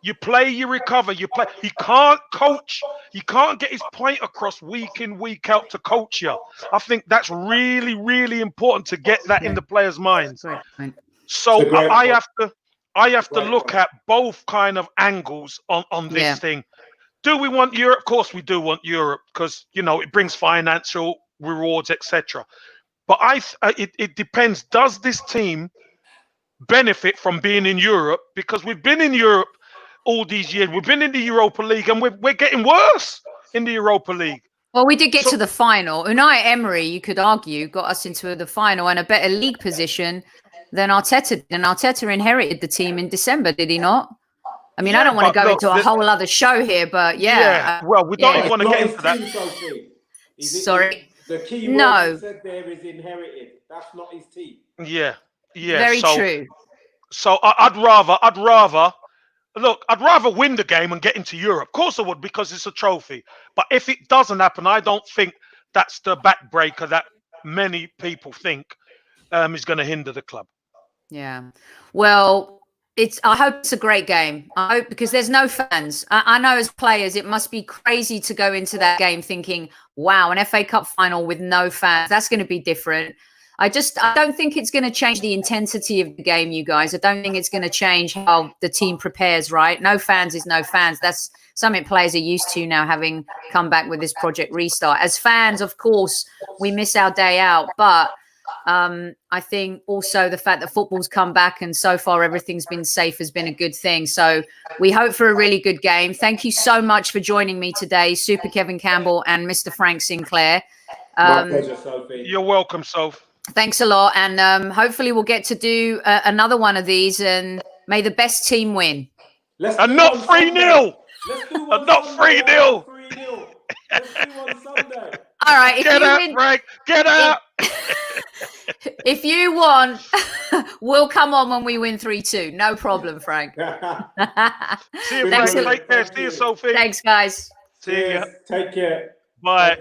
You play, you recover, you play. He can't coach. He can't get his point across week in, week out to coach you. I think that's really, really important to get that in the players' minds. So I have to look at both kind of angles on this thing. Do we want Europe? Of course we do want Europe because, you know, it brings financial rewards, etc. But it depends. Does this team benefit from being in Europe? Because we've been in Europe all these years. We've been in the Europa League, and we're getting worse in the Europa League. Well, we did get to the final. Unai Emery, you could argue, got us into the final and a better league position than Arteta did. And Arteta inherited the team in December, did he not? I mean, I Yeah, don't want to but go look, into a whole other show here, but yeah. Well, we don't yeah. even want to Not get his into that. team, Sophie. Sorry. The key No. word you said there is inherited. That's not his team. Yeah. Very true. So I'd rather win the game and get into Europe. Of course I would, because it's a trophy. But if it doesn't happen, I don't think that's the backbreaker that many people think is going to hinder the club. Yeah. Well, I hope it's a great game. I hope, because there's no fans. I know as players, it must be crazy to go into that game thinking, wow, an FA Cup final with no fans. That's going to be different. I don't think it's going to change the intensity of the game, you guys. I don't think it's going to change how the team prepares, right? No fans is no fans. That's something players are used to now, having come back with this Project Restart. As fans, of course, we miss our day out. But I think also the fact that football's come back and so far everything's been safe has been a good thing. So we hope for a really good game. Thank you so much for joining me today, Super Kevin Campbell and Mr. Frank Sinclair. My pleasure, Sophie. You're welcome, Soph. Thanks a lot. And hopefully we'll get to do another one of these, and may the best team win. And not 3-0. And not 3-0. 3-0. Let's do one Sunday. All right. Get out, Frank. Get out. If you want, we'll come on when we win 3-2. No problem, Frank. See you, Thanks Frank. a lot. Take care. See you, Sophie. Thanks, guys. See you. Take care. Bye.